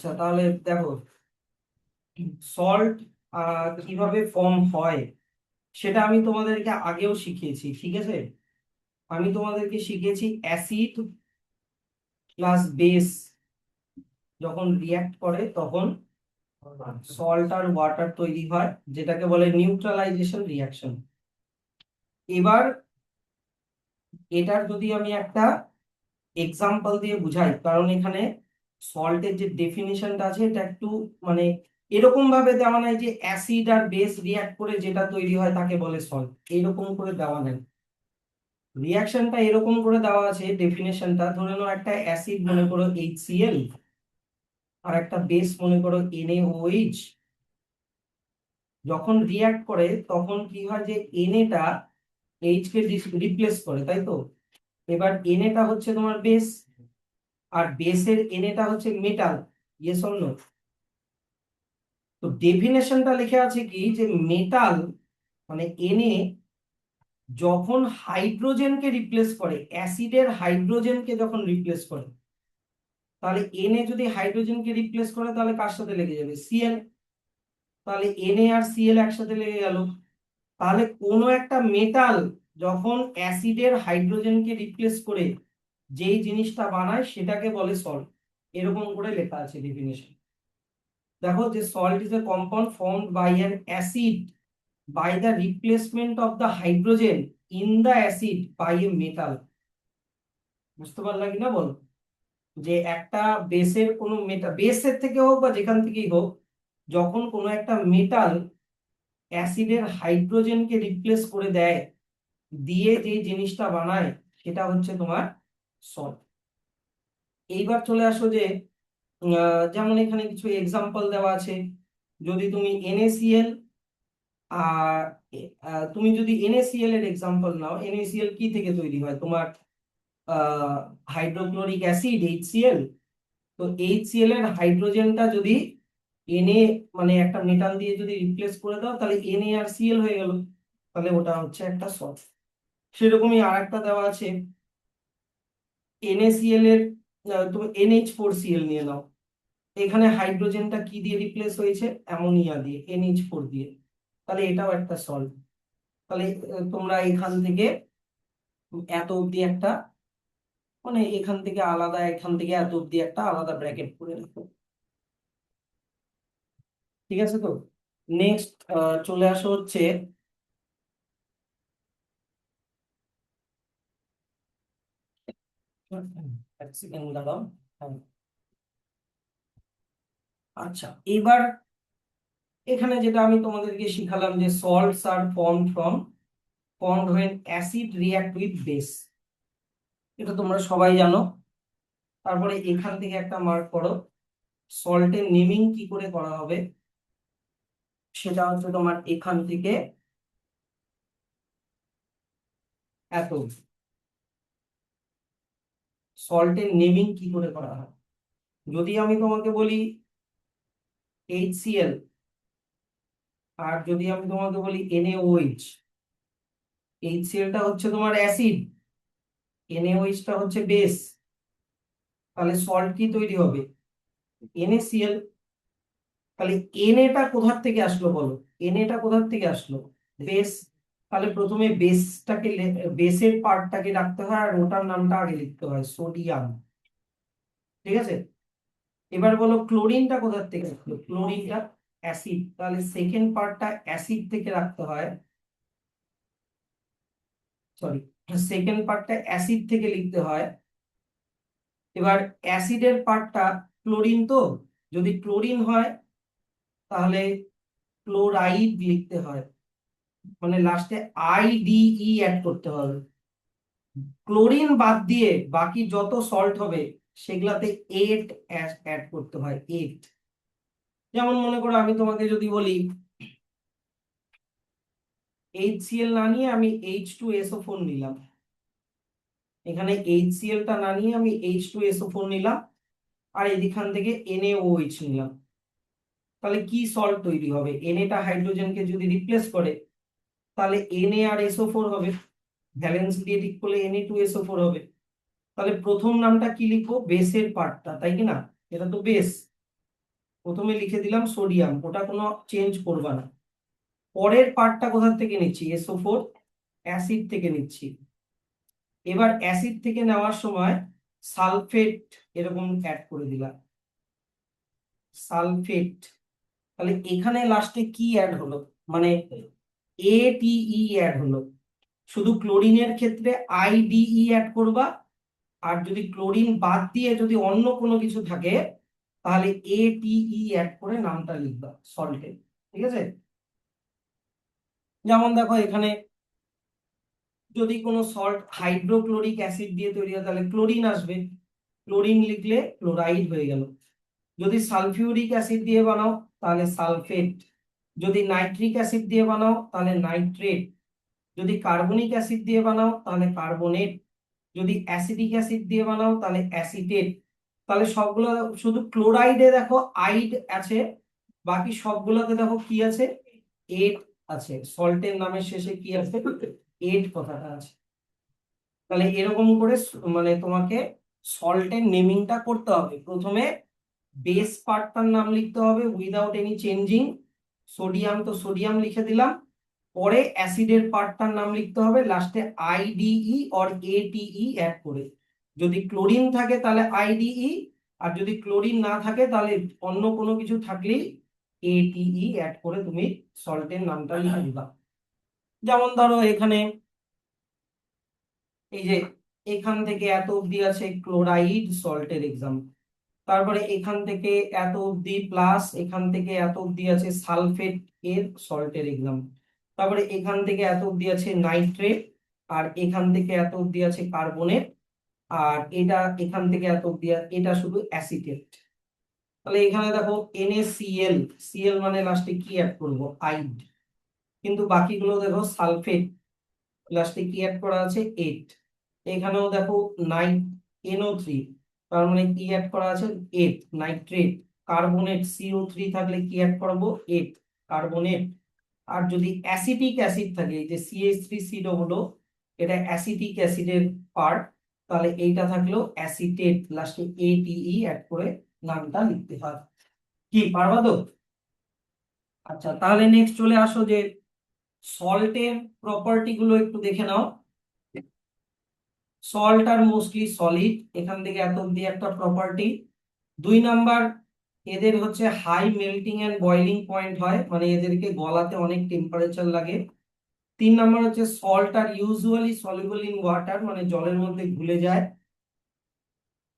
আচ্ছা, তাহলে দেখো, সল্ট কিভাবে ফর্ম হয় সেটা আমি তোমাদেরকে আগেও শিখিয়েছি, ঠিক আছে। আমি তোমাদেরকে শিখিয়েছি অ্যাসিড প্লাস বেস যখন রিয়াক্ট করে তখন সল্ট আর ওয়াটার তৈরি হয়, যেটাকে বলে নিউট্রালাইজেশন রিয়াকশন। এবার এটার যদি আমি একটা এক্সাম্পল দিয়ে বুঝাই, কারণ এখানে সল্টের যে ডেফিনিশনটা আছে এটা একটু মানে এরকম ভাবে দেওয়া নাই যে অ্যাসিড আর বেস রিয়াক্ট করে যেটা তৈরি হয় তাকে বলে সল্ট, এরকম করে দেওয়া নাই। রিয়াকশনটা এরকম করে দেওয়া আছে, ডেফিনেশনটা ধরে নাও একটা অ্যাসিড মনে করো HCl, আর একটা বেস মনে করো NaOH। যখন রিয়াক্ট করে তখন কি হয় যে Na টা H কে রিপ্লেস করে, তাই তো। এবার Na টা হচ্ছে তোমার বেস, আর বেসের Na টা হচ্ছে মেটাল। Yes or no? তো ডেফিনেশনটা লিখে আছে কি যে মেটাল মানে Na যখন হাইড্রোজেনকে রিপ্লেস করে, অ্যাসিডের হাইড্রোজেনকে যখন রিপ্লেস করে, তাহলে Na যদি হাইড্রোজেনকে রিপ্লেস করে তাহলে কার সাথে লেগে যাবে? Cl। তাহলে Na আর Cl একসাথে লেগে গেল। তাহলে কোনো একটা মেটাল যখন অ্যাসিডের হাইড্রোজেনকে রিপ্লেস করে যেই জিনিসটা বানায় সেটাকে বলে সল্ট। এরকম করে লেখা আছে ডেফিনেশন। দেখো যে salt is a compound formed by an acid by the replacement of the hydrogen in the acid by a metal। বুঝতে পারলা কিনা বলো? যে একটা বেসের কোনো মেটাল, বেসের থেকে হোক বা যেখান থেকেই হোক, যখন কোনো একটা মেটাল অ্যাসিডের হাইড্রোজেনকে রিপ্লেস করে দেয়, দিয়ে যে জিনিসটা বানায় সেটা হচ্ছে তোমার সল্ট। এইবার চলে আসো যে যেমন এখানে কিছু এক্সাম্পল দেওয়া আছে। যদি তুমি NaCl আর তুমি যদি NaCl এর এক্সাম্পল নাও, NaCl কি থেকে তৈরি হয়? তোমার হাইড্রোক্লোরিক অ্যাসিড HCl। তো HCl এর হাইড্রোজেনটা যদি Na মানে একটা মেটাল দিয়ে যদি রিপ্লেস করে দাও তাহলে Na আর Cl হয়ে গেল, তাহলে ওটা হচ্ছে একটা সল্ট। সেরকমই আর একটা দেওয়া আছে NaCl এর, তুমি NH4Cl নিয়ে নাও। এখানে হাইড্রোজেনটা কি দিয়ে রিপ্লেস হয়েছে? অ্যামোনিয়া দিয়ে, NH4 দিয়ে। তাহলে এটাও একটা সল্ট। তাহলে তোমরা এখান থেকে এত অব্দি একটা মানে এখান থেকে আলাদা, এখান থেকে এত অব্দি একটা আলাদা ব্র্যাকেট করে রাখো, ঠিক আছে তো। নেক্সট চলে আসো হচ্ছে এক সেকেন্ড দাঁড়াও। হ্যাঁ, আচ্ছা, এবার এখানে যেটা আমি তোমাদেরকে শিখালাম যে salts are formed when acid react with base, এটা তোমরা সবাই জানো। তারপরে এখান থেকে একটা মার্ক করো, সল্টের নেমিং কি করে করা হবে সেটা হচ্ছে তোমার এখান থেকে এত। সল্টের নেমিং কি করে করা হয়? যদি আমি তোমাকে বলি HCl, আর যদি আমি তোমাকে বলি NaOH। HCl টা হচ্ছে তোমার অ্যাসিড, NaOH টা হচ্ছে বেস, তাহলে সল্ট কি তৈরি হবে? NaCl। তাহলে Na টা কোথা থেকে আসলো বলো? Na টা কোথা থেকে আসলো? বেস। তাহলে প্রথমে বেসের পার্টটাকে রাখতে হয় আর ওটার নামটা আগে লিখতে হয়, সোডিয়াম, ঠিক আছে। এবার বলো ক্লোরিনটা কোথা থেকে আসলো? ক্লোরিনটা অ্যাসিড, তাহলে সেকেন্ড পার্টটা অ্যাসিড থেকে রাখতে হয়, সরি, সেকেন্ড পার্টটা অ্যাসিড থেকে লিখতে হয়। এবার অ্যাসিডের পার্টটা ক্লোরিন, তো যদি ক্লোরিন হয় তাহলে ক্লোরাইড লিখতে হয়, মানে লাস্টে IDE অ্যাড করতে হবে। ক্লোরিন বাদ দিয়ে বাকি যত সল্ট হবে সেগুলাতে এইট অ্যাড করতে হয়, এইট। যেমন মনে করো আমি তোমাকে যদি বলি HCl না নিয়ে আমি H2SO4 নিলাম, এখানে HCl টা না নিয়ে আমি H2SO4 নিলাম, আর এদিখান থেকে NaOH নিলাম, তাহলে কি সল্ট তৈরি হবে? Na টা হাইড্রোজেনকে যদি রিপ্লেস করে তাহলে Na আর SO4 হবে, ভ্যালেন্স দিয়ে ঠিক করলে Na2SO4 হবে। তাহলে প্রথম নামটা কি লিখবো? বেসের পার্টটা, তাই কি না? এটা তো বেস। প্রথমে লিখে দিলাম সোডিয়াম, ওটা কোনো চেঞ্জ করবা না। পরের পার্টটা কোথা থেকে নিচ্ছি, SO4 অ্যাসিড থেকে নিচ্ছি। এবার অ্যাসিড থেকে নেওয়ার সময় সালফেট এরকম অ্যাড করে দিলাম, সালফেট। তাহলে এখানে লাস্টে কি অ্যাড হলো, মানে ATE অ্যাড হলো। শুধু ক্লোরিনের ক্ষেত্রে IDE অ্যাড করবা, আর যদি ক্লোরিন বাদ দিয়ে যদি অন্য কোনো কিছু থাকে তাহলে ATE অ্যাড করে নামটা লিখবা সল্টে। ঠিক আছে, যেমন দেখো এখানে যদি কোনো সল্ট হাইড্রোক্লোরিক অ্যাসিড দিয়ে তৈরি হয় তাহলে ক্লোরিন আসবে, ক্লোরিন লিখলে ক্লোরাইড হয়ে গেল। যদি সালফিউরিক অ্যাসিড দিয়ে বানাও তাহলে সালফেট, যদি নাইট্রিক অ্যাসিড দিয়ে বানাও তাহলে নাইট্রেট, যদি কার্বনিক অ্যাসিড দিয়ে বানাও তাহলে কার্বনেট, যদি অ্যাসিডিক অ্যাসিড দিয়ে বানাও তাহলে অ্যাসিটেট। তাহলে সবগুলো শুধু ক্লোরাইডে দেখো আইড আছে, বাকি সবগুলোতে দেখো কি আছে, এট আছে। সল্টের নামের শেষে কি আছে, এট কথাটা আছে। তাহলে এরকম করে মানে তোমাকে সল্টের নেমিংটা করতে হবে। প্রথমে বেস পার্টটার নাম লিখতে হবে উইদাউট এনি চেঞ্জিং, সোডিয়াম তো সোডিয়াম লিখে দিলাম। পরে অ্যাসিডের পার্টটার নাম লিখতে হবে লাস্টে IDE অর ATE অ্যাড করে। যদি ক্লোরিন থাকে তাহলে IDE, আর যদি ক্লোরিন না থাকে তাহলে অন্য কোনো কিছু থাকলেই ATE অ্যাড করে তুমি সল্টের নামটা লিখে দিবা। যেমন ধরো এখানে এই যে এখান থেকে এত অব্দি আছে ক্লোরাইড সল্টের এক্সাম্পল, তারপরে এখান থেকে এত অব্দি প্লাস এখান থেকে এত অব্দি আছে সালফেট এর সল্টের এক্সাম্পল, তারপরে এখান থেকে এত অব্দি আছে নাইট্রেট, আর এখান থেকে এত অব্দি আছে কার্বনেট, আর এটা এখান থেকে এত অব্দি এটা শুধু অ্যাসিটেট। তাহলে এখানে দেখো NaCl, Cl মানে লাস্টে কি অ্যাড করবো, আইড। কিন্তু বাকিগুলো দেখো সালফেট, লাস্টে কি অ্যাড করা আছে, এইট। এখানেও দেখো NO3, তার মানে কি অ্যাড করা আছে, এইট। নাইট্রেট, কার্বনেট CO3 থাকলে কি অ্যাড করবো, এইট, কার্বনেট। আর যদি অ্যাসিটিক অ্যাসিড থাকে, এই যে CH3COO, এটা অ্যাসিটিক অ্যাসিডের পার্ট, তাহলে এইটা থাকলো অ্যাসিটেট, লাস্টে ATE অ্যাড করে নামটা লিখতে হয়। কি পারবা তো? আচ্ছা, তাহলে নেক্সট চলে আসো যে সল্টের প্রপার্টি গুলো একটু দেখে নাও। সল্ট আর মোস্টলি সলিড, এখান থেকে এত অব্দি একটা প্রপার্টি। 2 নাম্বার, এদের হচ্ছে high melting and boiling point হয়, মানে এদেরকে গলাতে অনেক টেম্পারেচার লাগে। 3 নাম্বার হচ্ছে salt are usually soluble in water, মানে জলের মধ্যে ঘুলে যায়।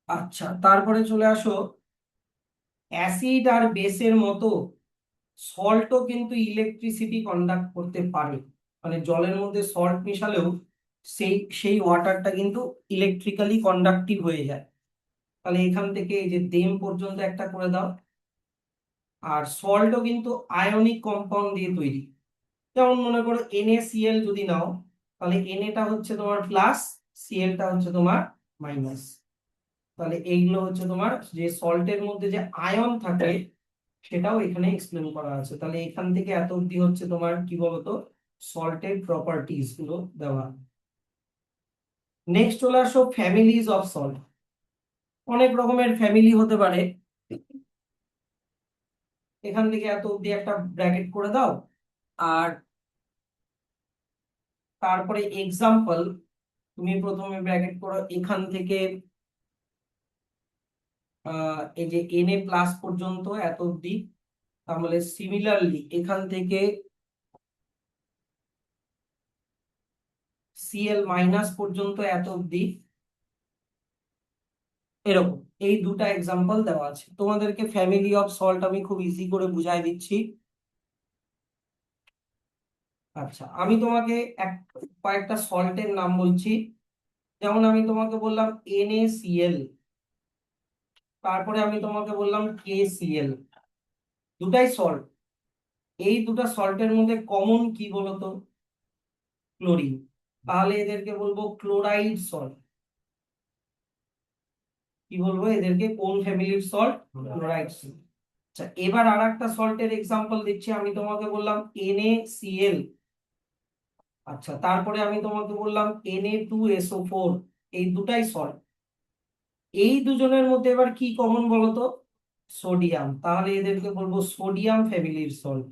আচ্ছা, তারপরে চলে আসো অ্যাসিড আর বেসের মতো সল্টও কিন্তু ইলেকট্রিসিটি কন্ডাক্ট করতে পারে, মানে জলের মধ্যে সল্ট মিশালেও সেই সেই ওয়াটারটা কিন্তু ইলেকট্রিক্যালি কন্ডাক্টিভ হয়ে যায়। তাহলে এখান থেকে এই যে দেম পর্যন্ত একটা করে দাও। আর সল্টও কিন্তু আয়নিক কম্পাউন্ড দিয়ে তৈরি, যেমন মনে করো NaCl যদি নাও, তাহলে Na হচ্ছে তোমার প্লাস, Cl হচ্ছে তোমার মাইনাস। তাহলে এইগুলো হচ্ছে তোমার যে সল্টের মধ্যে যে আয়ন থাকে সেটাও এখানে এক্সপ্লেন করা আছে। তাহলে এখান থেকে এত অব্দি হচ্ছে তোমার কি বলতো সল্টের প্রপার্টিজ গুলো দেওয়া। নেক্সট চলে আসো ফ্যামিলিজ অফ সল্ট। অনেক রকমের ফ্যামিলি হতে পারে, এখান থেকে এত অব্দি একটা ব্র্যাকেট করে দাও। আর তারপরে এক্সাম্পল, তুমি প্রথমে ব্র্যাকেট করো এখান থেকে এই যে Na+ পর্যন্ত এত অব্দি, তাহলে সিমিলারলি এখান থেকে Cl- পর্যন্ত এত অব্দি, এরকম এই দুটা এক্সাম্পল দেওয়া আছে। তোমাদেরকে ফ্যামিলি অফ সল্ট আমি খুব ইজি করে বুঝাই দিচ্ছি। আচ্ছা, আমি তোমাকে এক কয়েকটা সল্টের নাম বলছি। যেমন আমি তোমাকে বললাম NaCl, তারপরে আমি তোমাকে বললাম KCl, দুটাই সল্ট। এই দুটা সল্টের মধ্যে কমন কি বলতো, ক্লোরিন। তাহলে এদেরকে বলবো ক্লোরাইড সল্ট। কি বলবো এদেরকে, কোন ফ্যামিলির সল্ট, ক্লোরাইড সল্ট। আচ্ছা, এবার আর একটা সল্টের এক্সাম্পল দিচ্ছি। আমি তোমাকে বললাম NaCl, আচ্ছা তারপরে আমি তোমাকে বললাম Na2SO4, এই দুটাই সল্ট। এই দুজনের মধ্যে এবার কি কমন বলতো, সোডিয়াম, তাহলে এদেরকে বলবো সোডিয়াম ফ্যামিলির সল্ট,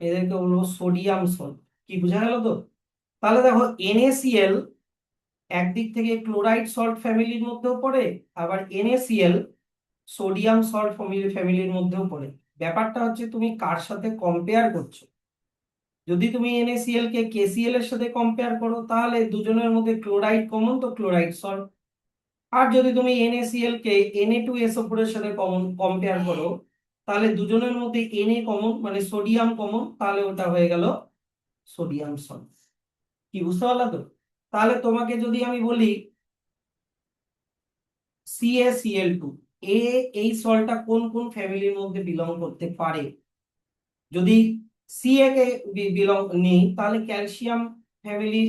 এদেরকে বলবো সোডিয়াম সল্ট। কি বোঝা গেল তো? তাহলে দেখো NaCl একদিক থেকে ক্লোরাইড সল্ট ফ্যামিলির মধ্যেও পড়ে, আবার NaCl সোডিয়াম সল্ট ফ্যামিলির মধ্যেও পড়ে। ব্যাপারটা হচ্ছে তুমি কার সাথে কম্পেয়ার করছো। যদি তুমি NaCl কে KCl এর সাথে কম্পেয়ার করো তাহলে দুজনের মধ্যে ক্লোরাইড কমন, তো ক্লোরাইড সল্ট। আর যদি তুমি NaCl কে Na2SO4 এর সাথে কমন কম্পেয়ার করো তাহলে দুজনের মধ্যে Na কমন মানে সোডিয়াম কমন, তাহলে ওটা হয়ে গেল সোডিয়াম সল্ট। কি বুঝতে পারলা তো? তাহলে তোমাকে যদি আমি বলি CaCl2, এই সল্টটা কোন কোন ফ্যামিলির মধ্যে বিলং করতে পারে? যদি Ca কে বিলং নেই তাহলে ক্যালসিয়াম ফ্যামিলি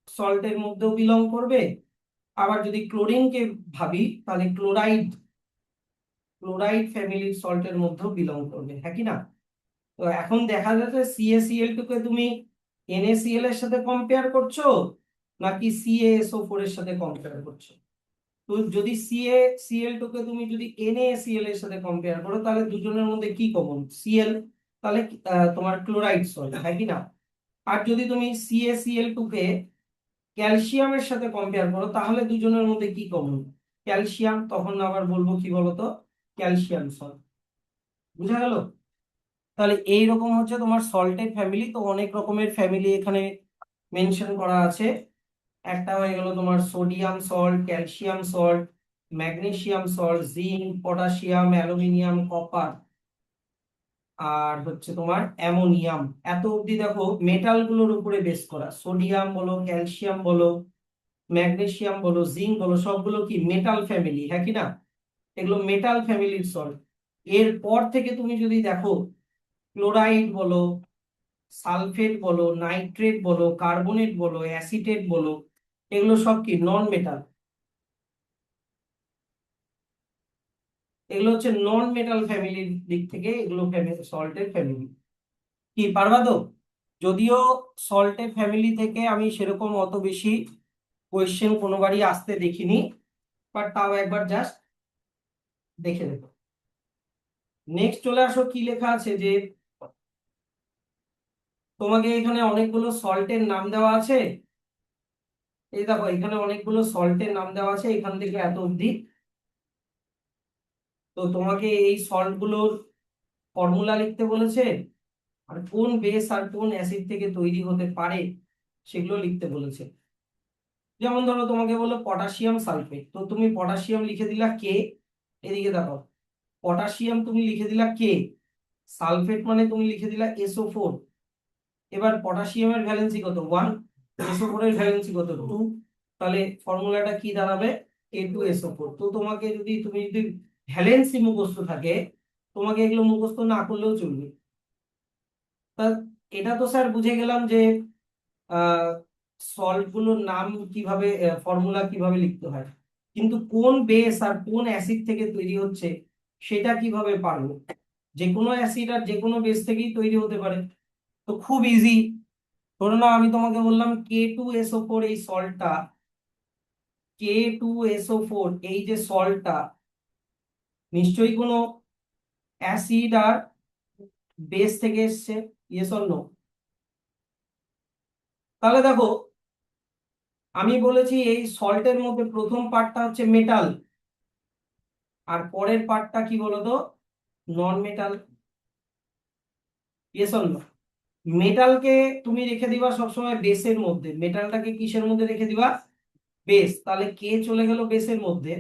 সল্টের মধ্যেও বিলং করবে। আবার যদি ক্লোরিনকে ভাবি তাহলে ক্লোরাইড ফ্যামিলির সল্টের মধ্যেও বিলং করবে, হ্যাঁ কি না? তো এখন দেখা যাচ্ছে CaCl2 কে তুমি NaCl এর সাথে কম্পেয়ার করছো নাকি CaSO4 এর সাথে কম্পেয়ার করছো। তো যদি CaCl2 কে তুমি যদি NaCl এর সাথে কম্পেয়ার করো তাহলে দুজনের মধ্যে কি কমন? Cl, তাহলে তোমার ক্লোরাইড সল্ট, হ্যাঁ কি না? আর যদি তুমি CaCl2 কে ক্যালসিয়ামের সাথে কম্পেয়ার করো তাহলে দুজনের মধ্যে কি কমন? ক্যালসিয়াম, তখন আবার বলবো কি বলতো, ক্যালসিয়াম সল্ট। বুঝা গেল? তাহলে এইরকম হচ্ছে তোমার সল্টের ফ্যামিলি। তো অনেক রকমের ফ্যামিলি এখানে মেনশন করা আছে। একটা হয়ে গেল তোমার sodium salt, calcium salt, magnesium salt, zinc, potassium, aluminium, copper, আর হচ্ছে তোমার অ্যামোনিয়াম। এত অবধি দেখো মেটাল গুলোর উপরে বেস করা। সোডিয়াম বলো, ক্যালসিয়াম বলো, ম্যাগনেসিয়াম বলো, জিঙ্ক বলো, সবগুলো কি মেটাল ফ্যামিলি, হ্যাঁ কি না? এগুলো মেটাল ফ্যামিলির সল্ট। এরপর থেকে তুমি যদি দেখো ক্লোরাইড বলো, সালফেট বলো, নাইট্রেট বলো, কার্বনেট বলো, অ্যাসিটেট বলো, এগুলো সব কি নন মেটাল। এগুলো হচ্ছে নন মেটাল ফ্যামিলির দিক থেকে, এগুলো সল্টের ফ্যামিলি। কি পারবা তো? যদিও সল্টের ফ্যামিলি থেকে আমি সেরকম অত বেশি কোয়েশ্চেন কোনোবারই আসতে দেখিনি, বাট তাও একবার জাস্ট দেখে দেখো। নেক্সট চলে আসো, কি লেখা আছে যে তোমাকে এখানে অনেকগুলো সল্টের নাম দেওয়া আছে। এই দেখো এখানে অনেকগুলো সল্টের নাম দেওয়া আছে এখান থেকে এত অবধি। তো তোমাকে এই সল্ট গুলোর ফর্মুলা লিখতে বলেছে, আর কোন বেস আর কোন অ্যাসিড থেকে তৈরি হতে পারে সেগুলো লিখতে বলেছে। যেমন ধরো তোমাকে বললো পটাশিয়াম সালফেট, তো তুমি পটাশিয়াম লিখে দিলা কে, এদিকে দেখো পটাশিয়াম তুমি লিখে দিলা কে, সালফেট মানে তুমি লিখে দিলা SO4। এবার পটাশিয়ামের ভ্যালেন্সি কত? 1, SO4 এর ভ্যালেন্সি কত? 2। তাহলে ফর্মুলাটা কি দাঁড়াবে? A2SO4। তো তোমাকে যদি ভ্যালেন্সি মুখস্থ থাকে, তোমাকে এগুলো মুখস্থ না করলেও চলবে। তা এটা তো স্যার বুঝে গেলাম যে সল্ট গুলোর নাম কিভাবে, ফর্মুলা কিভাবে লিখতে হয়, কিন্তু কোন বেস আর কোন অ্যাসিড থেকে তৈরি হচ্ছে সেটা কিভাবে পারবো? যে কোনো অ্যাসিড আর যে কোনো বেস থেকেই তৈরি হতে পারে। তো খুব ইজি। ধরো না আমি তোমাকে বললাম K2SO4, এই সল্টটা, K2SO4 এই যে সল্টটা নিশ্চয়ই কোনো অ্যাসিড আর বেস থেকে এসছে, ইয়েস অর নো? তাহলে দেখো আমি বলেছি এই সল্টের মধ্যে প্রথম পার্টটা হচ্ছে মেটাল, আর পরের পার্টটা কি বলতো, non metal, yes or no? মেটালকে তুমি রেখে দিবা সবসময় বেসের মধ্যে, মেটালটাকে কিসের মধ্যে রেখে দিবা? বেস, তাহলে কে চলে গেল বেসের মধ্যে।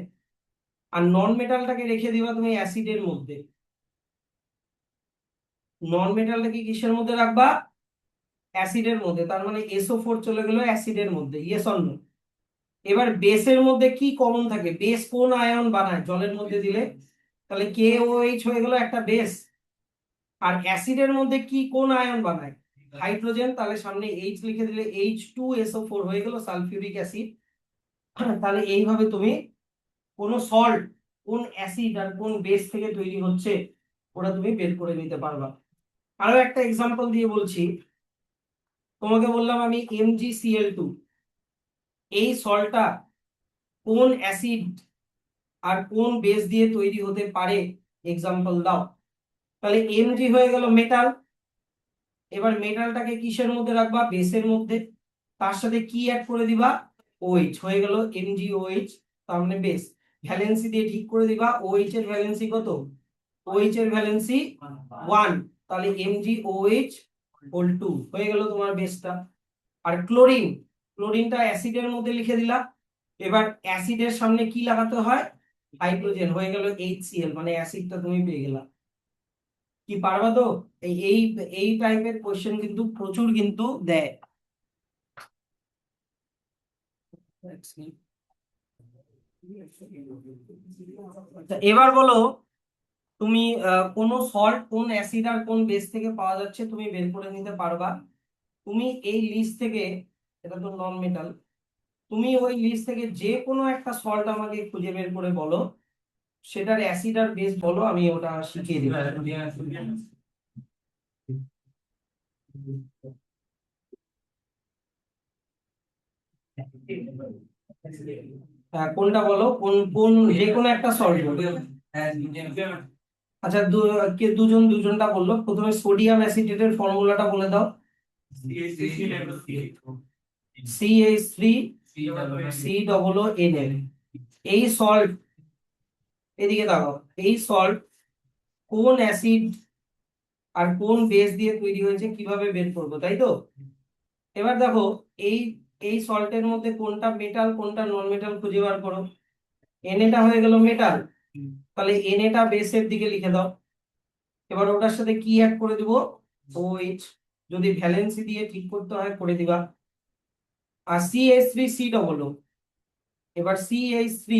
আর নন মেটালটাকে রেখে দিবা তুমি অ্যাসিডের মধ্যে, নন মেটালটাকে কিসের মধ্যে রাখবা? অ্যাসিডের মধ্যে, তার মানে SO4 চলে গেল অ্যাসিডের মধ্যে, ইয়েস অর নো? এবার বেসের মধ্যে কি কমন থাকে? বেস কোন আয়ন বানায় জলের মধ্যে দিলে? তাহলে KOH হয়ে গেল একটা বেস। আর অ্যাসিডের মধ্যে কি কোন আয়ন বানায়? হাইড্রোজেন, তাহলে সামনে H লিখে দিলে H2SO4 হয়ে গেল সালফিউরিক অ্যাসিড। তাহলে এইভাবে তুমি কোন সল্ট কোন অ্যাসিড আর কোন বেস থেকে তৈরি হচ্ছে ওটা তুমি বের করে নিতে পারবা। আরো একটা এক্সাম্পল দিয়ে বলছি। তোমাকে বললাম আমি MgCl2, এই সল্টটা কোন অ্যাসিড আর কোন বেস দিয়ে তৈরি হতে পারে এক্সাম্পল দাও। তাহলে Mg হয়ে গেল মেটাল। এবার মেটালটাকে কিসের মধ্যে রাখবা? বেসের মধ্যে। তার সাথে কি অ্যাড করে দিবা? OH হয়ে গেল MgOH, তার মানে বেস। ভ্যালেন্সি দিয়ে ঠিক করে দিবা OH এর ভ্যালেন্সি কত? OH এর ভ্যালেন্সি 1, তাহলে MgOH হোল 2 হয়ে গেল তোমার বেসটা। আর ক্লোরিন, ক্লোরিনটা অ্যাসিডের মধ্যে লিখে দিলা। এবার অ্যাসিডের সামনে কি লাগাতে হয়? হাইড্রোজেন, হয়ে গেল HCl, মানে অ্যাসিডটা তুমি পেয়ে গেলা। কি পারবা তো? এই এই এই টাইপের কোশ্চেন কিন্তু প্রচুর কিন্তু দেয়। আচ্ছা, এবার বলো তুমি কোন সল্ট কোন অ্যাসিড আর কোন বেস থেকে পাওয়া যাচ্ছে তুমি বের করে নিতে পারবা। তুমি এই লিস্ট থেকে, এটা তো নন মেটাল, তুমি ওই লিস্ট থেকে যে কোনো একটা সল্ট আমাকে খুঁজে বের করে বলো, সেটার অ্যাসিড আর বেস বলো, আমি ওটা শিখিয়ে দেবো। কোনটা বলো, কোন কোন যে কোনো একটা সল্ট বলো। আচ্ছা, কে দুজন দুজনটা বললো। প্রথমে সোডিয়াম অ্যাসিটেটের ফর্মুলাটা বলে দাও। CH3 COONL। এই সল্ট, এদিকে দেখো, এই সল্ট কোন অ্যাসিড আর কোন বেস দিয়ে তৈরি হয়েছে কিভাবে বের করবো, তাই তো? এবার দেখো, এই এই সল্টের মধ্যে কোনটা মেটাল কোনটা নন মেটাল খুঁজে বার করো। Naটা হয়ে গেল মেটাল, তাহলে Naটা বেসের দিকে লিখে দাও। এবার ওটার সাথে কি অ্যাড করে দিব? OH, যদি ভ্যালেন্সি দিয়ে ঠিক করতে হয় করে দিবা। আর CH3 COO, এবার CH3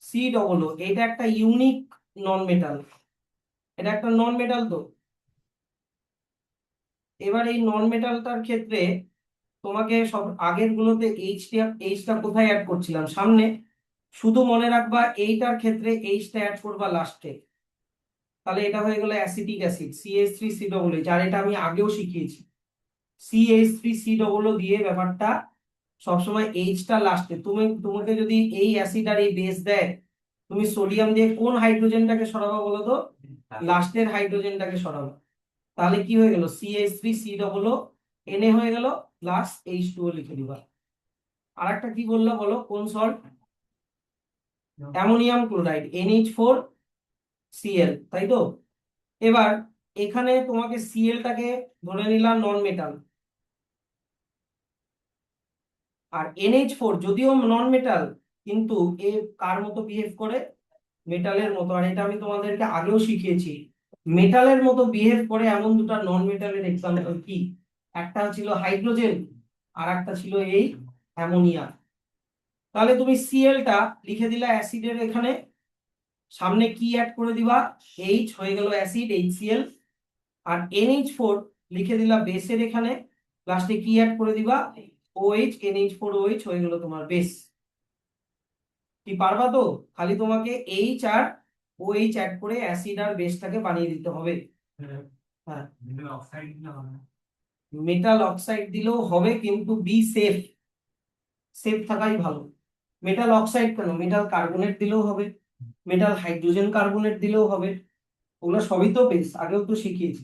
COO এটা একটা ইউনিক নন মেটাল, এটা একটা নন মেটাল তো। এবার এই নন মেটালটার ক্ষেত্রে তোমাকে সব আগের গুলোতে এইচটা কোথায় অ্যাড করছিলাম? সামনে। শুধু মনে রাখবা এইটার ক্ষেত্রে এইচটা অ্যাড করবা লাস্টে। তাহলে এটা হয়ে গেল অ্যাসিটিক অ্যাসিড CH3COOH, আর এটা আমি আগেও শিখিয়েছি। CH3COO দিয়ে ব্যাপারটা সবসময় এইচটা লাস্টে। তোমাকে যদি এই অ্যাসিড আর এই বেস দেয়, তুমি সোডিয়াম দিয়ে কোন হাইড্রোজেনটাকে সরাবা বলো তো? লাস্টের হাইড্রোজেনটাকে সরাবা। তাহলে কি হয়ে গেল? CH3COO Na হয়ে গেল, প্লাস H2O লিখে দিবা। আর একটা কি বললো বলো, কোন সল্ট? অ্যামোনিয়াম ক্লোরাইড NH4Cl, তাই তো? এবার এখানে তোমাকে Clটাকে ধরে নিলাম নন মেটাল, আর NH4 যদিও নন মেটাল, কিন্তু এ কার মতো বিহেভ করে? মেটালের মতো। আর এটা আমি তোমাদেরকে আগেও শিখিয়েছি, মেটালের মতো বিহেভ করে এমন দুটো নন মেটালের এক্সাম্পল কি? একটা ছিল হাইড্রোজেন, আর একটা ছিল এই অ্যামোনিয়া। তাহলে তুমি Clটা লিখে দিলা অ্যাসিডের এখানে, সামনে কি অ্যাড করে দিবা? H হয়ে গেল অ্যাসিড HCl। আর NH4 লিখে দিলা বেসের এখানে, লাস্টে কি অ্যাড করে দিবা? OH, NH4OH হয়ে গেল তোমার বেস। কি পারবা তো? খালি তোমাকে H আর OH অ্যাড করে অ্যাসিড আর বেসটাকে বানিয়ে দিতে হবে। হ্যাঁ, মেটাল অক্সাইড দিলেও হবে, কিন্তু বি সেফ, সেফ থাকাই ভালো। মেটাল অক্সাইড কেন, মেটাল কার্বনেট দিলেও হবে, মেটাল হাইড্রোজেন কার্বনেট দিলেও হবে। ওগুলো সবই তো বেস, আগেও তো শিখিয়েছি।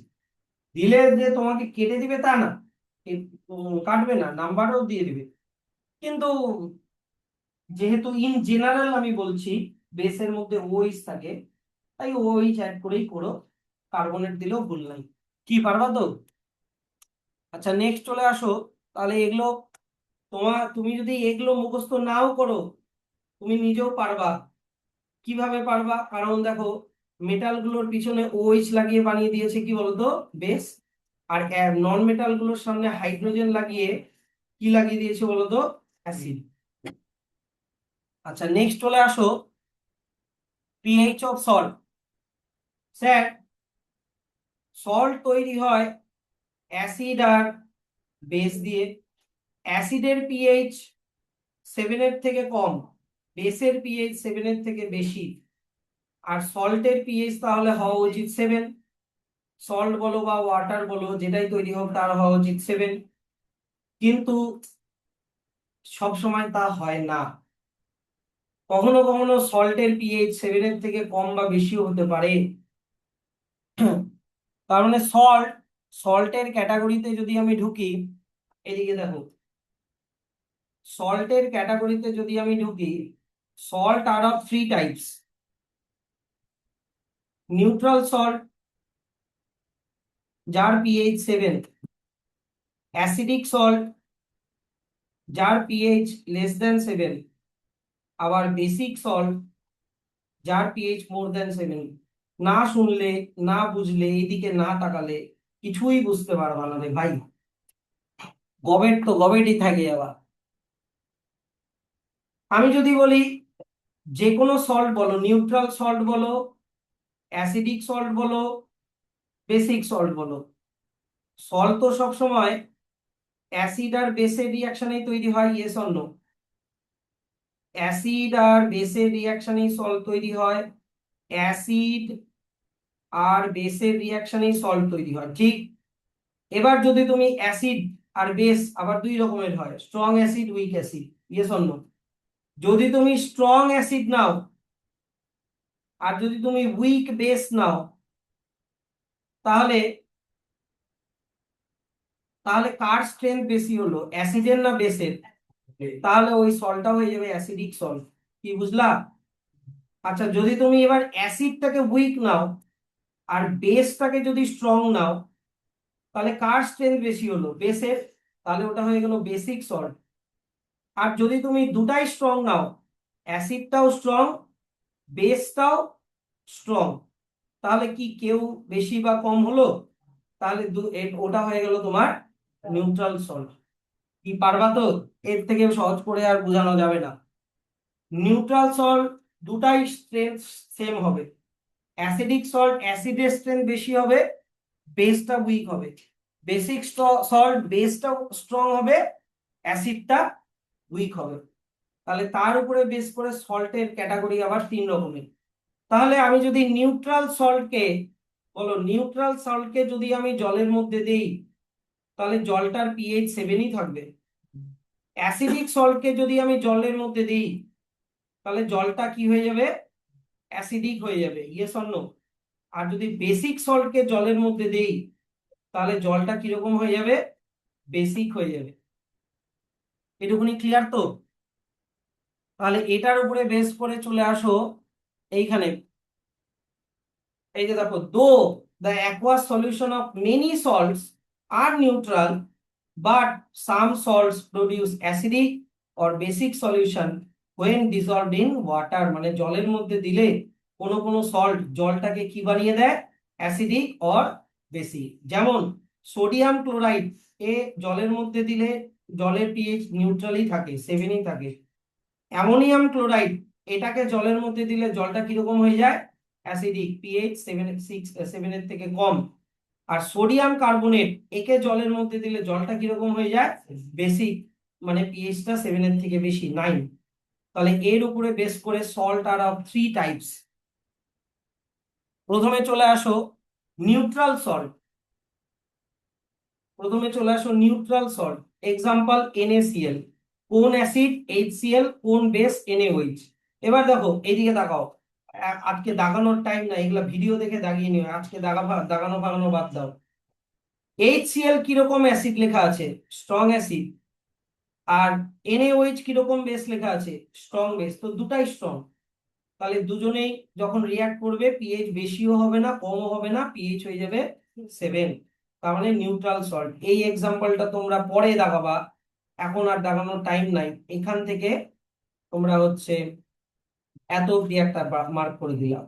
দিলে যে তোমাকে কেটে দিবে তা না, কাটবে না, নাম্বারও দিয়ে দিবে। কিন্তু যেহেতু ইন জেনারেল আমি বলছি, বেসের মধ্যে ওইচ থাকে, তাই ওইচ অ্যাড করেই করো, কার্বনেট দিলেও ভুল নাই। কি পারবা তো? আচ্ছা, নেক্সট চলে আসো। তাহলে এগুলো তুমি যদি এগুলো মুখস্থ নাও করো, তুমি নিজেও পারবা। কিভাবে পারবা? কারণ দেখো, মেটাল গুলোর পিছনে ওইচ লাগিয়ে বানিয়ে দিয়েছে কি বলতো? বেস। আর নন মেটাল গুলোর সামনে হাইড্রোজেন লাগিয়ে কি লাগিয়ে দিয়েছে বলতো? অ্যাসিড। আচ্ছা, নেক্সট চলে আসো, pH of salt. Sir, salt তৈরি হয় অ্যাসিড আর বেস দিয়ে। অ্যাসিডের পিএইচ 7 এর থেকে কম, বেসের পিএইচ 7 এর থেকে বেশি। আর সল্টের পিএইচ তাহলে হওয়া উচিত 7। সল্ট বলো বা ওয়াটার বলো, যেটাই তৈরি হোক তার হওয়া উচিত 7। কিন্তু সব সময় তা হয় না। কখনো কখনো সল্টের পিএইচ 7-এর থেকে কম বা বেশিও হতে পারে। তার মানে সল্টের ক্যাটাগরিতে যদি আমি ঢুকি, এদিকে দেখো, সল্টের ক্যাটাগরিতে যদি আমি ঢুকি, salt are of three types: neutral salt যার পিএইচ 7, অ্যাসিডিক সল্ট যার পিএইচ লেস দেন 7, আবার বেসিক সল্ট যার পিএইচ মোর দেন 7। না শুনলে, না বুঝলে, এইদিকে না তাকালে কিছুই বুঝতে পারবা না রে ভাই, গবেট তো গবেটই থাকে আবার। আমি যদি বলি যে কোনো সল্ট বলো, নিউট্রাল সল্ট বলো, অ্যাসিডিক সল্ট বলো, বেসিক সল্ট বলো, সল্ট তো সবসময় অ্যাসিড আর বেসের রিয়াকশনেই তৈরি হয়, ইয়েস অর নো? অ্যাসিড আর বেসের রিয়াকশনেই সল্ট তৈরি হয়, অ্যাসিড আর বেসের রিয়াকশনেই সল্ট তৈরি হয়, ঠিক? এবার যদি তুমি অ্যাসিড আর বেস আবার দুই রকমের হয়, strong acid, weak acid, yes or no? যদি তুমি স্ট্রং অ্যাসিড নাও আর যদি তুমি উইক বেস নাও, তাহলে তাহলে কার স্ট্রেংথ বেশি হলো, অ্যাসিডের না বেসের? তাহলে ওই সল্টটা হয়ে যাবে অ্যাসিডিক সল্ট। কি বুঝলা? আচ্ছা, যদি তুমি এবার অ্যাসিডটাকে উইক নাও আর বেসটাকে যদি স্ট্রং নাও, তাহলে কার স্ট্রেংথ বেশি হলো, বেসের? তাহলে ওটা হয়ে গেল বেসিক সল্ট। আর যদি তুমি দুটাই স্ট্রং নাও, অ্যাসিডটাও স্ট্রং, বেসটাও স্ট্রং, তাহলে কি কেউ বেশি বা কম হলো? তাহলে ওটা হয়ে গেল তোমার নিউট্রাল সল্ট। কি পারবা তো? এর থেকে সহজ করে আর বোঝানো যাবে না। নিউট্রাল সল্ট দুটাই স্ট্রেংথ সেম হবে। অ্যাসিডিক সল্ট অ্যাসিডের স্ট্রেংথ বেশি হবে, বেসটা উইক হবে। বেসিক সল্ট বেসটা স্ট্রং হবে, অ্যাসিডটা উইক হবে। তাহলে তার উপরে বেস করে সল্টের ক্যাটাগরি আবার তিন রকমের। তাহলে আমি যদি নিউট্রাল সল্টকে, বলো, নিউট্রাল সল্টকে যদি আমি জলের মধ্যে দেই, তাহলে জলটার পিএইচ 7ই থাকবে। অ্যাসিডিক সল্টকে যদি আমি জলের মধ্যে দিই, তাহলে জলটা কি হয়ে যাবে, অ্যাসিডিক হয়ে যাবে, ইয়েস অর নো? আর যদি বেসিক সল্টকে জলের মধ্যে দেই, তাহলে জলটা কিরকম হয়ে যাবে, বেসিক হয়ে যাবে। এটুকুনি ক্লিয়ার তো? তাহলে এটার উপরে বেস করে চলে আসো এইখানে। এই যে দেখো, though the aqueous solution of many salts are neutral, but some salts produce acidic or basic solution when dissolved in water। মানে জলের মধ্যে দিলে কোনো কোনো সল্ট জলটাকে কি বানিয়ে দেয়, অ্যাসিডিক অর বেসিক। যেমন সোডিয়াম ক্লোরাইড, এ জলের মধ্যে দিলে জলের পিএইচ নিউট্রালই থাকে, 7ই থাকে। অ্যামোনিয়াম ক্লোরাইড, এটাকে জলের মধ্যে দিলে জলটা কিরকম হয়ে যায়, অ্যাসিডিক, পিএইচ 7-এর থেকে কম। আর সোডিয়াম কার্বনেট, একে জলের মধ্যে দিলে জলটা কিরকম হয়ে যায়, বেসিক, মানে পিএইচটা 7-এর থেকে বেশি, 9। তাহলে এর উপরে বেস করে salt are of three types. প্রথমে চলে আসো নিউট্রাল সল্ট। প্রথমে চলে আসো নিউট্রাল সল্ট। এক্সাম্পল NaCl, কোন অ্যাসিড HCl, কোন বেস NaOH। এবার দেখো এইদিকে তাকাও, আজকে দাগানোর টাইম না, এগুলা ভিডিও দেখে দাগিয়ে নিও, আজকে দাগানো ফাগানো বাদ দাও। HCl কিরকম অ্যাসিড লেখা আছে, স্ট্রং অ্যাসিড। আর NaOH কিরকম বেস লেখা আছে, স্ট্রং বেস। তো দুটাই স্ট্রং, তাহলে দুজনেই যখন রিয়াক্ট করবে পিএইচ বেশিও হবে না কমও হবে না, পিএইচ হয়ে যাবে 7। তার মানে নিউট্রাল সল্ট। এই এক্সাম্পলটা তোমরা পরে দাগাবা, এখন আর দাগানোর টাইম নাই। এখান থেকে তোমরা হচ্ছে এত অব্দি একটা মার্ক করে দিলাম।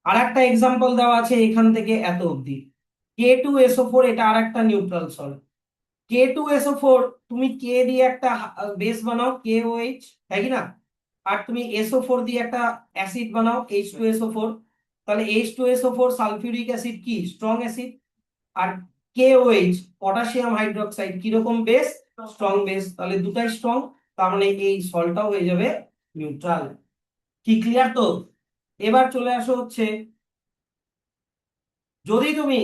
আর একটা এক্সাম্পল দেওয়া আছে এখান থেকে এত অব্দি। K2SO4, এটা আর একটা নিউট্রাল সল্ট। K2SO4, তুমি কে দিয়ে একটা বেস বানাও, KOH, তাই কি না? আর তুমি SO4 দিয়ে একটা অ্যাসিড বানাও, H2SO4। তাহলে H2SO4 সালফিউরিক অ্যাসিড কি, স্ট্রং অ্যাসিড। আর KOH পটাশিয়াম হাইড্রোক্সাইড কিরকম বেস, স্ট্রং বেস। তাহলে দুটাই স্ট্রং, তার মানে এই সল্টটাও হয়ে যাবে নিউট্রাল। কি ক্লিয়ার তো? এবার চলে আসো হচ্ছে, যদি তুমি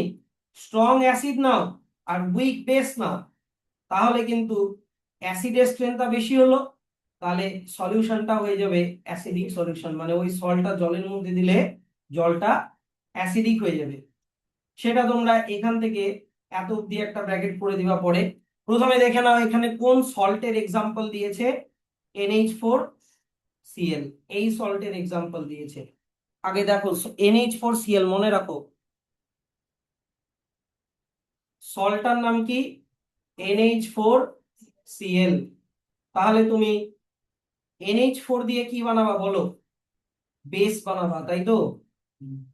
স্ট্রং অ্যাসিড নাও আর উইক বেস নাও, তাহলে কিন্তু অ্যাসিডের স্ট্রেংথটা বেশি হলো, তাহলে সলিউশনটা হয়ে যাবে অ্যাসিডিক সলিউশন, মানে ওই সল্টটা জলের মধ্যে দিলে জলটা অ্যাসিডিক হয়ে যাবে। সেটা তোমরা এখান থেকে এত অব্দি একটা ব্র্যাকেট করে দিবা। পরে প্রথমে দেখে নাও এখানে কোন সল্টের এক্সাম্পল দিয়েছে, NH4Cl, এই সল্টের এক্সাম্পল দিয়েছে। আগে দেখো NH4Cl মনে রাখো, সল্টটার নাম কি, NH4Cl। তাহলে তুমি NH4 দিয়ে কি বানাবা বলো, বেস বানাবা, তাই তো।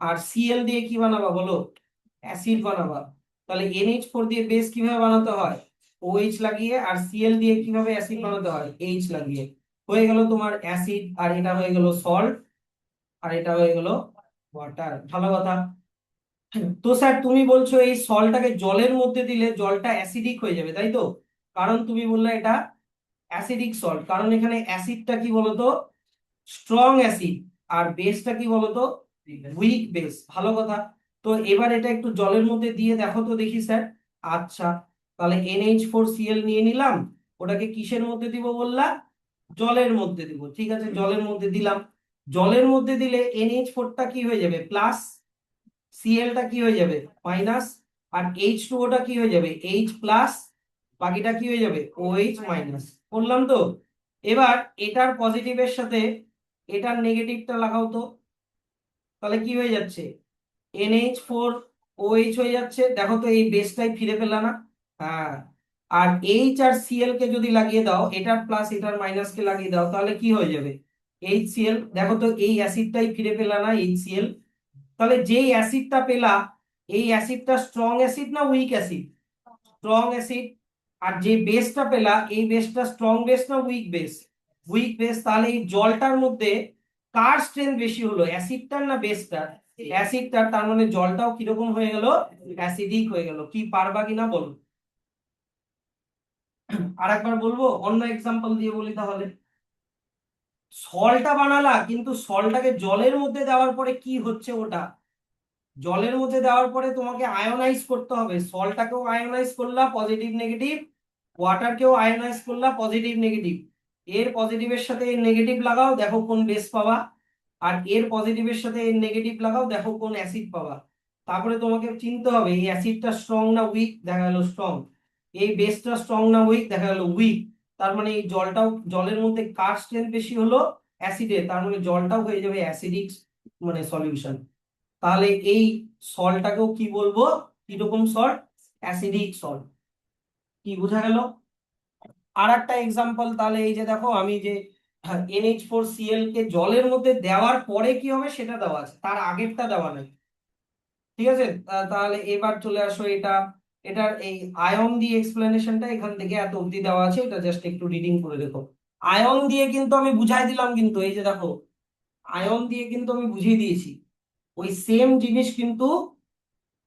আর Cl দিয়ে কি বানাবা বলো, অ্যাসিড বানাবা। তাহলে NH4 দিয়ে বেস কিভাবে বানাতে হয়, OH লাগিয়ে, আর Cl দিয়ে কিভাবে অ্যাসিড বানাতে হয়, H লাগিয়ে। হয়ে গেল তোমার অ্যাসিড, আর এটা হয়ে গেল সল্ট, আর এটা হয়ে গেল ওয়াটার। ভালো কথা। তো স্যার তুমি বলছো এই সল্টটাকে জলের মধ্যে দিলে জলটা অ্যাসিডিক হয়ে যাবে, তাই তো। কারণ তুমি বললে এটা অ্যাসিডিক সল্ট, কারণ এখানে অ্যাসিডটা কি বলতো, স্ট্রং অ্যাসিড, আর বেসটা কি বলতো, উইক বেস। ভালো কথা। তো এবার এটা একটু জলের মধ্যে দিয়ে দেখো তো দেখি স্যার। আচ্ছা, তাহলে NH4Cl নিয়ে নিলাম, ওটাকে কিসের মধ্যে দিব বললা, জলের মধ্যে দিব। ঠিক আছে, জলের মধ্যে দিলাম। জলের মধ্যে দিলে NH4টা কি হয়ে যাবে প্লাস, Clটা কি হয়ে যাবে মাইনাস, আর H2ওটা কি হয়ে যাবে H প্লাস, বাকিটা কি হয়ে যাবে OH মাইনাস। বললাম তো। এবার এটার পজিটিভের সাথে এটার নেগেটিভটা লাগাও তো, তাহলে কি হয়ে যাচ্ছে, NH4OH হয়ে যাচ্ছে। দেখো তো এই বেসটাই ফিরে পেলা না। হ্যাঁ, আর H আর Cl কে যদি লাগিয়ে দাও, এটার প্লাস এটার মাইনাস কে লাগিয়ে দাও, তাহলে কি হয়ে যাবে HCl। দেখো তো এই অ্যাসিডটাই ফিরে পেলা না, HCl। তাহলে যেই অ্যাসিডটা পেলা, এই অ্যাসিডটা স্ট্রং অ্যাসিড না উইক অ্যাসিড, স্ট্রং অ্যাসিড। আর যে বেসটা পেলা, এই বেসটা স্ট্রং বেস না উইক বেস, উইক বেস। তাহলে এই জলটার মধ্যে কার স্ট্রেংথ বেশি হলো, অ্যাসিডটার না বেসটার, অ্যাসিডটার। তার মানে জলটাও কিরকম হয়ে গেল, অ্যাসিডিক হয়ে গেল। কি পারবা কিনা বলো। আর একবার বলবো, অন্য এক্সাম্পল দিয়ে বলি তাহলে। সলটা বানালা, কিন্তু সলটাকে জলের মধ্যে দেওয়ার পরে কি হচ্ছে ওটা, জলের মধ্যে দেওয়ার পরে তোমাকে আয়োনাইজ করতে হবে। সল্টটাকেও আয়োনাইজ করলা পজিটিভ নেগেটিভ, ওয়াটারকেও আয়োনাইজ করলা পজিটিভ নেগেটিভ। এর পজিটিভের সাথে এর নেগেটিভ লাগাও, দেখো কোন বেস পাবা। আর এর পজিটিভের সাথে এর নেগেটিভ লাগাও, দেখো কোন অ্যাসিড পাবা। তারপরে তোমাকে চিনতে হবে এই অ্যাসিডটা স্ট্রং না উইক, দেখা গেল স্ট্রং। এই বেসটা স্ট্রং না উইক, দেখা গেল উইক। তার মানে এই জলটাও, জলের মধ্যে কার স্ট্রেংথ বেশি হলো, অ্যাসিডের। তার মানে জলটাও হয়ে যাবে অ্যাসিডিক, মানে সলিউশন। তাহলে এই সল্টটাকেও কি বলবো, কিরকম সল্ট, অ্যাসিডিক সল্ট। কি বোঝা গেল। আর একটা এক্সাম্পল, তাহলে এই যে দেখো আমি যে NH4Cl কে জলের মধ্যে দেওয়ার পরে কি হবে সেটা দেওয়া আছে, তার আগেরটা দেওয়া নাই। ঠিক আছে, তাহলে এবার চলে আসো এটা, এটার এই আয়ন দিয়ে এক্সপ্লেনেশনটা এখান থেকে এত অবধি দেওয়া আছে, এটা জাস্ট একটু রিডিং করে দেখো। আয়ন দিয়ে কিন্তু আমি বুঝাই দিলাম, কিন্তু এই যে দেখো আয়ন দিয়ে কিন্তু আমি বুঝিয়ে দিয়েছি। ওই সেম জিনিস কিন্তু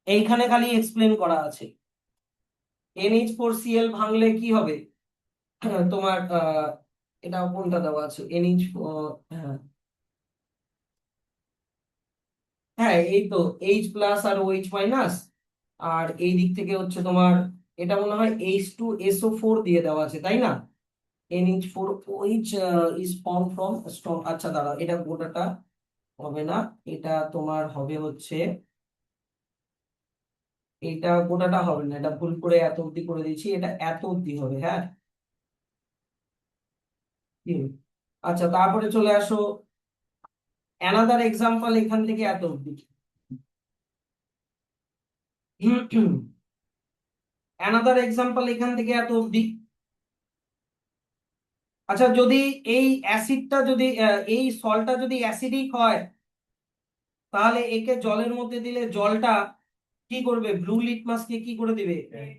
এইখানে খালি এক্সপ্লেন করা আছে। NH4Cl ভাঙলে কি হবে, তোমার এটা কোনটা দেওয়া আছে, হ্যাঁ, হ্যাঁ এই তো H প্লাস আর OH মাইনাস। আর এই দিক থেকে হচ্ছে তোমার, এটা মনে হয় H2SO4 দিয়ে দেওয়া আছে, তাই না। NH4OH is form from strong. আচ্ছা দাঁড়া, এটা গোটাটা হবে না, এটা তোমার হবে হচ্ছে, এটা গোটাটা হবে না, এটা ভুল করে এত অব্দি করে দিয়েছি, এটা এত অব্দি হবে। হ্যাঁ, হুম। আচ্ছা, তারপরে চলে আসো অ্যানাদার এক্সাম্পল এখান থেকে এত অব্দি। অ্যানাদার এক্সাম্পল এখান থেকে এত অব্দি। আচ্ছা, যদি এই অ্যাসিডটা যদি এই সল্টটা যদি অ্যাসিডিক হয়, তাহলে একে জলের মধ্যে দিলে জলটা কি করবে, ব্লু লিটমাস কে কি করে দিবে,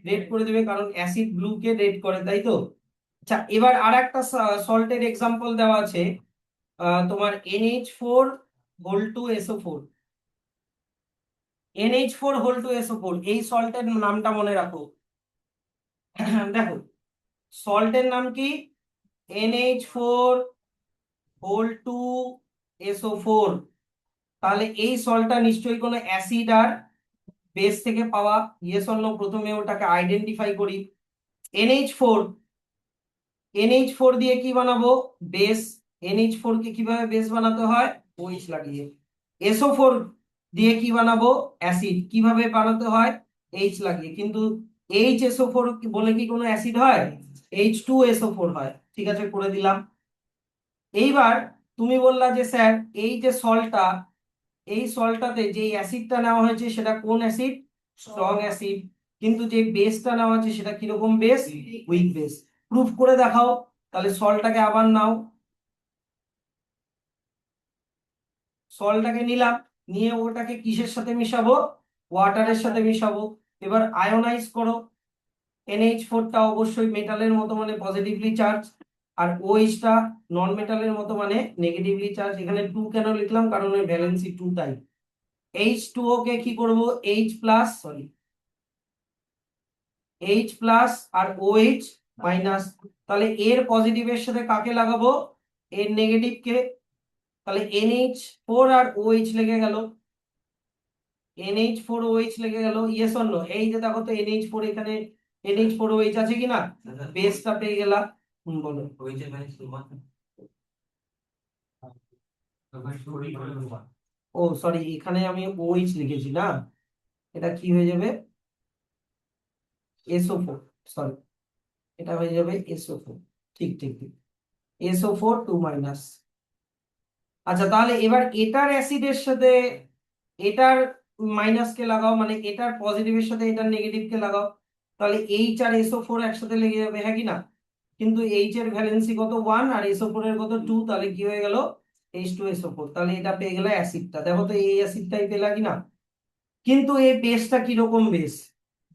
রেড করে দিবে, কারণ অ্যাসিড ব্লু কে রেড করে, তাই তো। আচ্ছা, এবার আর একটা সল্টের এক্সাম্পল দেওয়া আছে, তোমার NH4 whole 2 SO4, NH4 whole 2 SO4, এই সল্টের নামটা মনে রাখো। দেখো সল্টের নাম কি, NH4 হোল 2 SO4। তাহলে এই সল্টটা নিশ্চয়ই কোনো অ্যাসিড আর বেস থেকে পাওয়া। ইয়েস অর নো, প্রথমে ওটাকে আইডেন্টিফাই করি। NH4 NH4 দিয়ে কি বানাবো, বেস। NH4 কে কিভাবে বেস বানাতে হয়, OH লাগিয়ে। SO4 দিয়ে কি বানাবো, অ্যাসিড। কিভাবে বানাতে হয়, H লাগিয়ে। কিন্তু HSO4 বলে কি কোনো অ্যাসিড হয়, H2SO4 হয়। ঠিক আছে, করে দিলাম। এইবার তুমি বললা যে স্যার এই যে সল্টটা, এই সল্টটাতে যে অ্যাসিডটা নেওয়া হয়েছে সেটা কোন অ্যাসিড, স্ট্রং অ্যাসিড। কিন্তু যে বেসটা নেওয়া হয়েছে সেটা কিরকম বেস, উইক বেস। প্রুফ করে দেখাও। তাহলে সল্টটাকে আবার নাও, সল্টটাকে নিলাম, নিয়ে ওটাকে কিসের সাথে মিশাবো, ওয়াটারের সাথে মিশাবো। এবার আয়োনাইজ করো। NH4টা অবশ্যই মেটালের মতো মানে পজিটিভলি চার্জ, আর OH টা নন মেটালের মতো মানে নেগেটিভলি চার্জ। এখানে 2 কেন লিখলাম, কারণ এর ভ্যালেন্সি 2 তাই। H2O কে কি করব, H plus, sorry H plus আর OH মাইনাস। তাহলে এর পজিটিভের সাথে কাকে লাগাবো, এর নেগেটিভ কে। তাহলে NH4 আর OH লেগে গেল, NH4OH লেগে গেল। ইয়েস অর নো, এই যে দেখো তো NH4, এখানে NH4OH আছে কিনা, বেসটা পেয়ে গেলাম। বলো। ও সরি, এখানে আমি OH লিখেছি না, এটা কি হয়ে যাবে, SO4, সরি, এটা হয়ে যাবে SO4। ঠিক ঠিক ঠিক, SO4 2 মাইনাস। আচ্ছা, তাহলে এবার এটার অ্যাসিডের সাথে এটার মাইনাস কে লাগাও, মানে এটার পজিটিভের সাথে এটার নেগেটিভ কে লাগাও। তাহলে H আর SO4 একসাথে লেগে যাবে, হ্যাঁ কি না। কিন্তু H এর ভ্যালেন্সি কত 1 আর SO4 এর কত 2, তাহলে কি হয়ে গেল, H2SO4। তাহলে এটা পেয়ে গেল অ্যাসিডটা। দেখো তো এই অ্যাসিডটাই পেলা কিনা। কিন্তু এই বেসটা কিরকম বেস,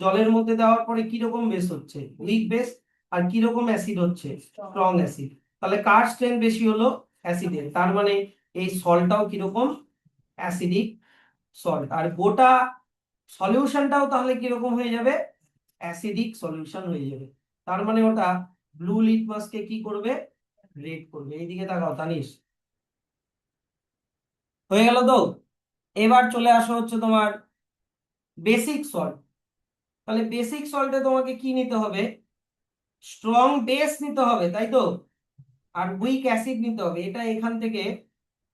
জলের মধ্যে দেওয়ার পরে কিরকম বেস হচ্ছে, উইক বেস। আর কিরকম অ্যাসিড হচ্ছে, স্ট্রং অ্যাসিড। তাহলে কার স্ট্রেংথ বেশি হলো, অ্যাসিডের। তার মানে এই সল্টটাও কিরকম, অ্যাসিডিক সল্ট। আর গোটা সলিউশনটাও তাহলে কিরকম হয়ে যাবে, অ্যাসিডিক সলিউশন হয়ে যাবে। তার মানে ওটা ব্লু লিটমাসকে কি করবে, রেড করবে। এইদিকে তাকাও তানিশ, হয়ে গেল তো। এবার চলে আসো হচ্ছে তোমার বেসিক সল্ট। তাহলে বেসিক সল্টে তোমাকে কি নিতে হবে, স্ট্রং বেস নিতে হবে, তাই তো। আর উইক অ্যাসিড নিতে হবে। এটা এখান থেকে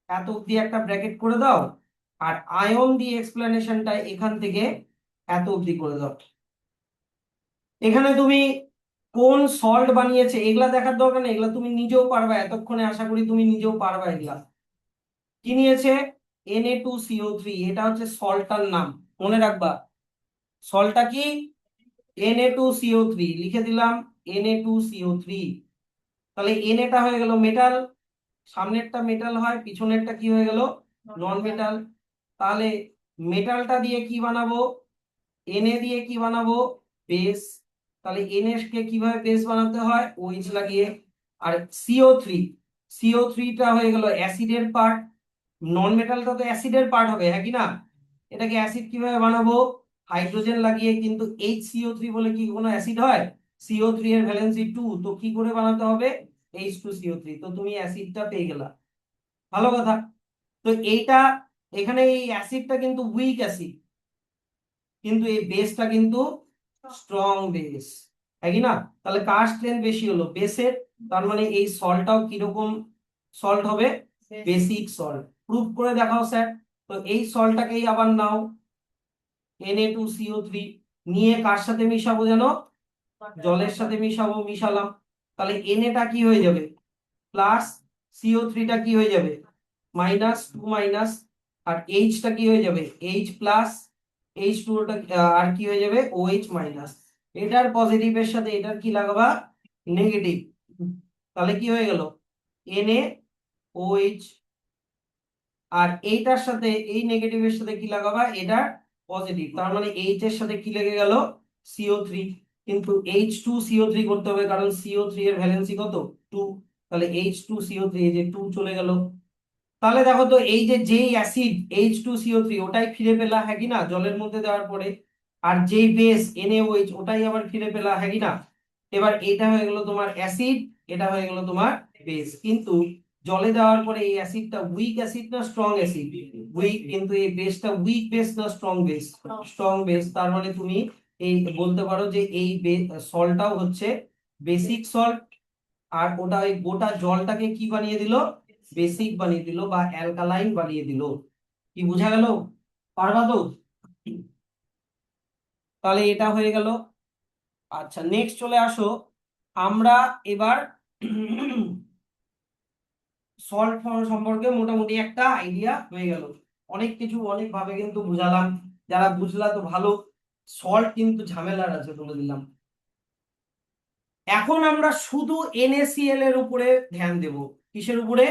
এত অব্দি একটা ব্র্যাকেট করে দাও, আর আয়ন দিয়ে এক্সপ্লেনেশনটা এখান থেকে এত অব্দি করে দাও। এখানে তুমি কোন সল্ট বানিয়েছে এগুলা দেখার দরকার নেই, এগুলা তুমি নিজেও পারবা, এতক্ষণে আশা করি তুমি নিজেও পারবা। এগুলা কি নিয়েছে, Na2CO3, এটা হচ্ছে সল্টটার নাম, মনে রাখবা। সল্টটা কি, Na2CO3 লিখে দিলাম, Na2CO3। তাহলে Naটা হয়ে গেল মেটাল, সামনেরটা মেটাল হয়, পিছনেরটা কি হয়ে গেল, নন মেটাল। তাহলে মেটালটা দিয়ে কি বানাবো, Na দিয়ে কি বানাবো, বেস। তাহলে Na কে কিভাবে বেস বানাতে হয়, OH লাগিয়ে। আর CO3, CO3টা হয়ে গেল অ্যাসিডের পার্ট। নন মেটালটা তো অ্যাসিডের পার্ট হবে, হ্যাঁ কি না। এটাকে অ্যাসিড কিভাবে বানাবো, হাইড্রোজেন লাগিয়ে। কিন্তু HCO3 বলে কি কোনো অ্যাসিড হয়, CO3 এর ভ্যালেন্সি 2, তো কি করে বানাতে হবে, H2CO3। তো তুমি অ্যাসিডটা পেয়ে গেলা, ভালো কথা। তো এইটা এখানে এই অ্যাসিডটা কিন্তু উইক অ্যাসিড, কিন্তু এই বেসটা কিন্তু স্ট্রং বেস, হ্যাঁ কি না। তাহলে কার স্ট্রেংথ বেশি হলো, বেসের। তার মানে এই সল্টটাও কিরকম সল্ট হবে, বেসিক সল্ট। প্রুফ করে দেখাও স্যার। তো এই সল্টটাকেই আবার নাও, Na2CO3, নিয়ে কার সাথে মিশাবো যেন, জলের সাথে মিশাবো, মিশালাম। তাহলে Na কি হয়ে যাবে, প্লাস, CO3টা কি হয়ে যাবে, মাইনাস, 2 মাইনাস। আর Hটা কি হয়ে যাবে, H প্লাস, H2টা আর কি হয়ে যাবে, OH মাইনাস। এটার পজিটিভের সাথে এটার কি লাগাবা, নেগেটিভ। তাহলে কি হয়ে গেল, NaOH। আর এইটার সাথে এই নেগেটিভের সাথে কি লাগাবা, এটা পজিটিভ। তার মানে H এর সাথে কি লেগে গেল, CO3। কিন্তু H2CO3 করতে হবে, কারণ CO3 এর ভ্যালেন্সি কত, 2। তাহলে H2CO3, এই যে 2 চলে গেল। তাহলে দেখো তো এই যে যেই অ্যাসিড H2CO3 ওটাই ফিরে পেলা, হ্যাঁ কি না, জলের মধ্যে দেওয়ার পরে। আর যেই বেস NaOH ওটাই আবার ফিরে পেলা, হ্যাঁ কি না। এবার এটা হয়ে গেল তোমার অ্যাসিড, এটা হয়ে গেল তোমার বেস। কিন্তু জলে দেওয়ার পরে এই অ্যাসিডটা উইক অ্যাসিড না স্ট্রং অ্যাসিড, উইক। কিন্তু এই বেসটা উইক বেস না স্ট্রং বেস, স্ট্রং বেস। তার মানে তুমি এই বলতে পারো যে এই সল্টটাও হচ্ছে বেসিক সল্ট। আর ওটা ওই গোটা জলটাকে কি বানিয়ে দিল, বেসিক বানিয়ে দিল বা অ্যালকালাইন বানিয়ে দিল। কি বোঝা গেল? পারবা তো? তাহলে এটা হয়ে গেল। আচ্ছা, নেক্সট চলে আসো। আমরা এবার সল্ট সম্পর্কে মোটামুটি একটা আইডিয়া হয়ে গেল। অনেক কিছু অনেক ভাবে কিন্তু বুঝালাম, যারা বুঝলা তো ভালো। সল্ট কিন্তু ঝামেলার আছে বলে দিলাম। এখন আমরা শুধু NaCl এর উপরে ধ্যান দেব। কিসের উপরে?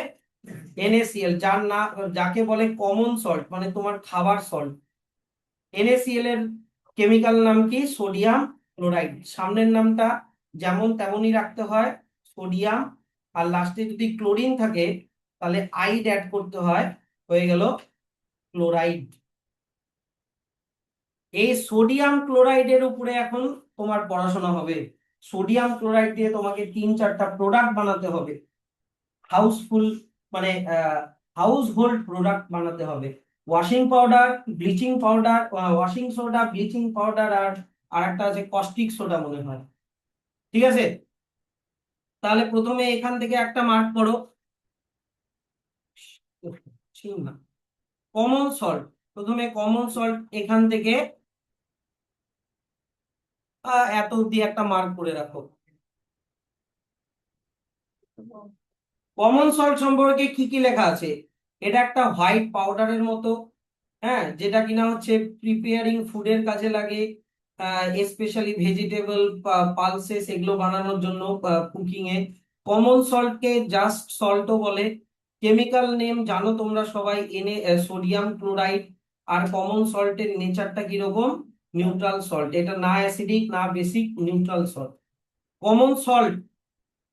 NaCl, যার না, যাকে বলে কমন সল্ট, মানে তোমার খাবার সল্ট। NaCl এর কেমিক্যাল নাম কি? Sodium chloride. সামনের নামটা যেমন তেমনই রাখতে হয়, সোডিয়াম, আর লাস্টে যদি ক্লোরিন থাকে তাহলে আইড অ্যাড করতে হয়, হয়ে গেল ক্লোরাইড। এই সোডিয়াম ক্লোরাইডের উপরে এখন তোমার পড়াশোনা হবে। সোডিয়াম ক্লোরাইড দিয়ে তোমাকে 3-4টা প্রোডাক্ট বানাতে হবে, হাউসফুল, মানে হাউস হোল্ড প্রোডাক্ট বানাতে হবে। Washing powder, bleaching powder, washing soda, bleaching powder, আর আরেকটা আছে কস্টিক সোডা মনে হয়। ঠিক আছে, তাহলে প্রথমে এখান থেকে একটা মার্ক করো। না, কমন সল্ট। প্রথমে কমন সল্ট এখান থেকে এত অব্দি একটা মার্ক করে রাখো। কমন সল্ট সম্পর্কে কি কি লেখা আছে? এটা একটা হোয়াইট পাউডারের মতো, হ্যাঁ, যেটা কিনা হচ্ছে প্রিপেয়ারিং ফুডের কাজে লাগে, স্পেশালি ভেজিটেবল পালসেস এগুলো বানানোর জন্য, কুকিং এ। কমন সল্ট কে জাস্ট সল্টও বলে। কেমিক্যাল নেম জানো তোমরা সবাই, সোডিয়াম ক্লোরাইড। আর কমন সল্টের নেচারটা কিরকম? Neutral salt. এটা না অ্যাসিডিক না basic, neutral salt. Common salt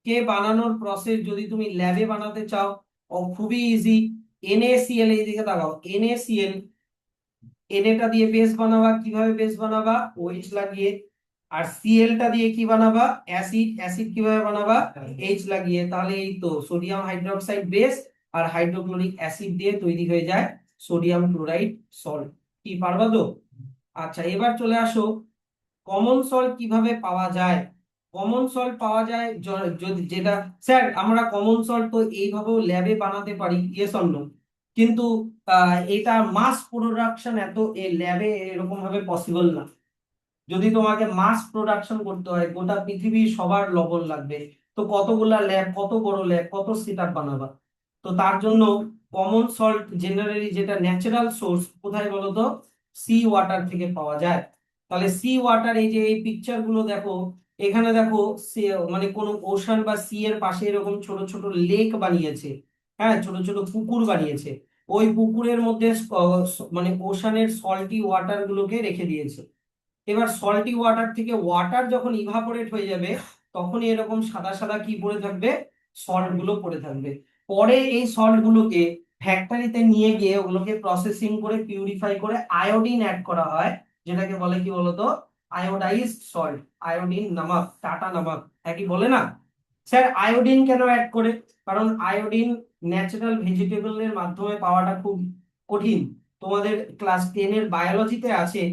কে বানানোর প্রসেস যদি তুমি ল্যাবে বানাতে চাও, ও খুবই ইজি। NaCl, এই দিকে তাকাও, NaCl, টা দিয়ে বেস বানাবা। কিভাবে বেস বানাবা? OH লাগিয়ে। আর Cl টা দিয়ে কি বানাবা? অ্যাসিড। অ্যাসিড কিভাবে বানাবা? H লাগিয়ে। তাহলে এই তো সোডিয়াম হাইড্রোক্সাইড বেস আর হাইড্রোক্লোরিক অ্যাসিড দিয়ে তৈরি হয়ে যায় সোডিয়াম ক্লোরাইড সল্ট। কি পারবা তো? আচ্ছা, এবার চলে আসো কমন সল্ট কিভাবে পাওয়া যায়। কমন সল্ট পাওয়া যায় যদি যেটা, স্যার আমরা কমন সল্ট তো এইভাবেও ল্যাবে বানাতে পারি, ইয়েস অর নো, কিন্তু এটা মাস প্রোডাকশন এত ল্যাবে এরকম ভাবে পসিবল না। যদি তোমাকে মাস প্রোডাকশন করতে হয়, গোটা পৃথিবীর সবার লবণ লাগবে, তো কতগুলা ল্যাব, কত বড় ল্যাব, কত সেট আপ বানাবা। তো তার জন্য কমন সল্ট জেনারেলি যেটা ন্যাচারাল সোর্স, কোথায় বলো তো? সি ওয়াটার থেকে পাওয়া যায়। তাহলে সি ওয়াটার, এই যে এই পিকচার গুলো দেখো, এখানে দেখো মানে কোন ওশান বা সি এর পাশে এরকম ছোট ছোট লেক বানিয়েছে, হ্যাঁ, ছোট ছোট পুকুর বানিয়েছে। ওই পুকুরের মধ্যে মানে ওশানের সল্টি ওয়াটার গুলোকে রেখে দিয়েছে। এবার সল্টি ওয়াটার থেকে ওয়াটার যখন ইভাপোরেট হয়ে যাবে, তখনই এরকম সাদা সাদা কি পড়ে থাকবে? সল্ট গুলো পড়ে থাকবে। পরে এই সল্ট গুলোকে ফ্যাক্টরিতে নিয়ে গিয়ে ওগুলোকে প্রসেসিং করে পিউরিফাই করে আয়োডিন অ্যাড করা হয়, যেটাকে বলে কি বলতো? Iodised salt. আয়োডিন নামক, টাটা নামক, একই বলে না? স্যার আয়োডিন কেন অ্যাড করে? কারণ আয়োডিন ন্যাচারাল ভেজিটেবলের মাধ্যমে পাওয়াটা খুব কঠিন। তোমাদের ক্লাস 10 এর বায়োলজিতে আছে,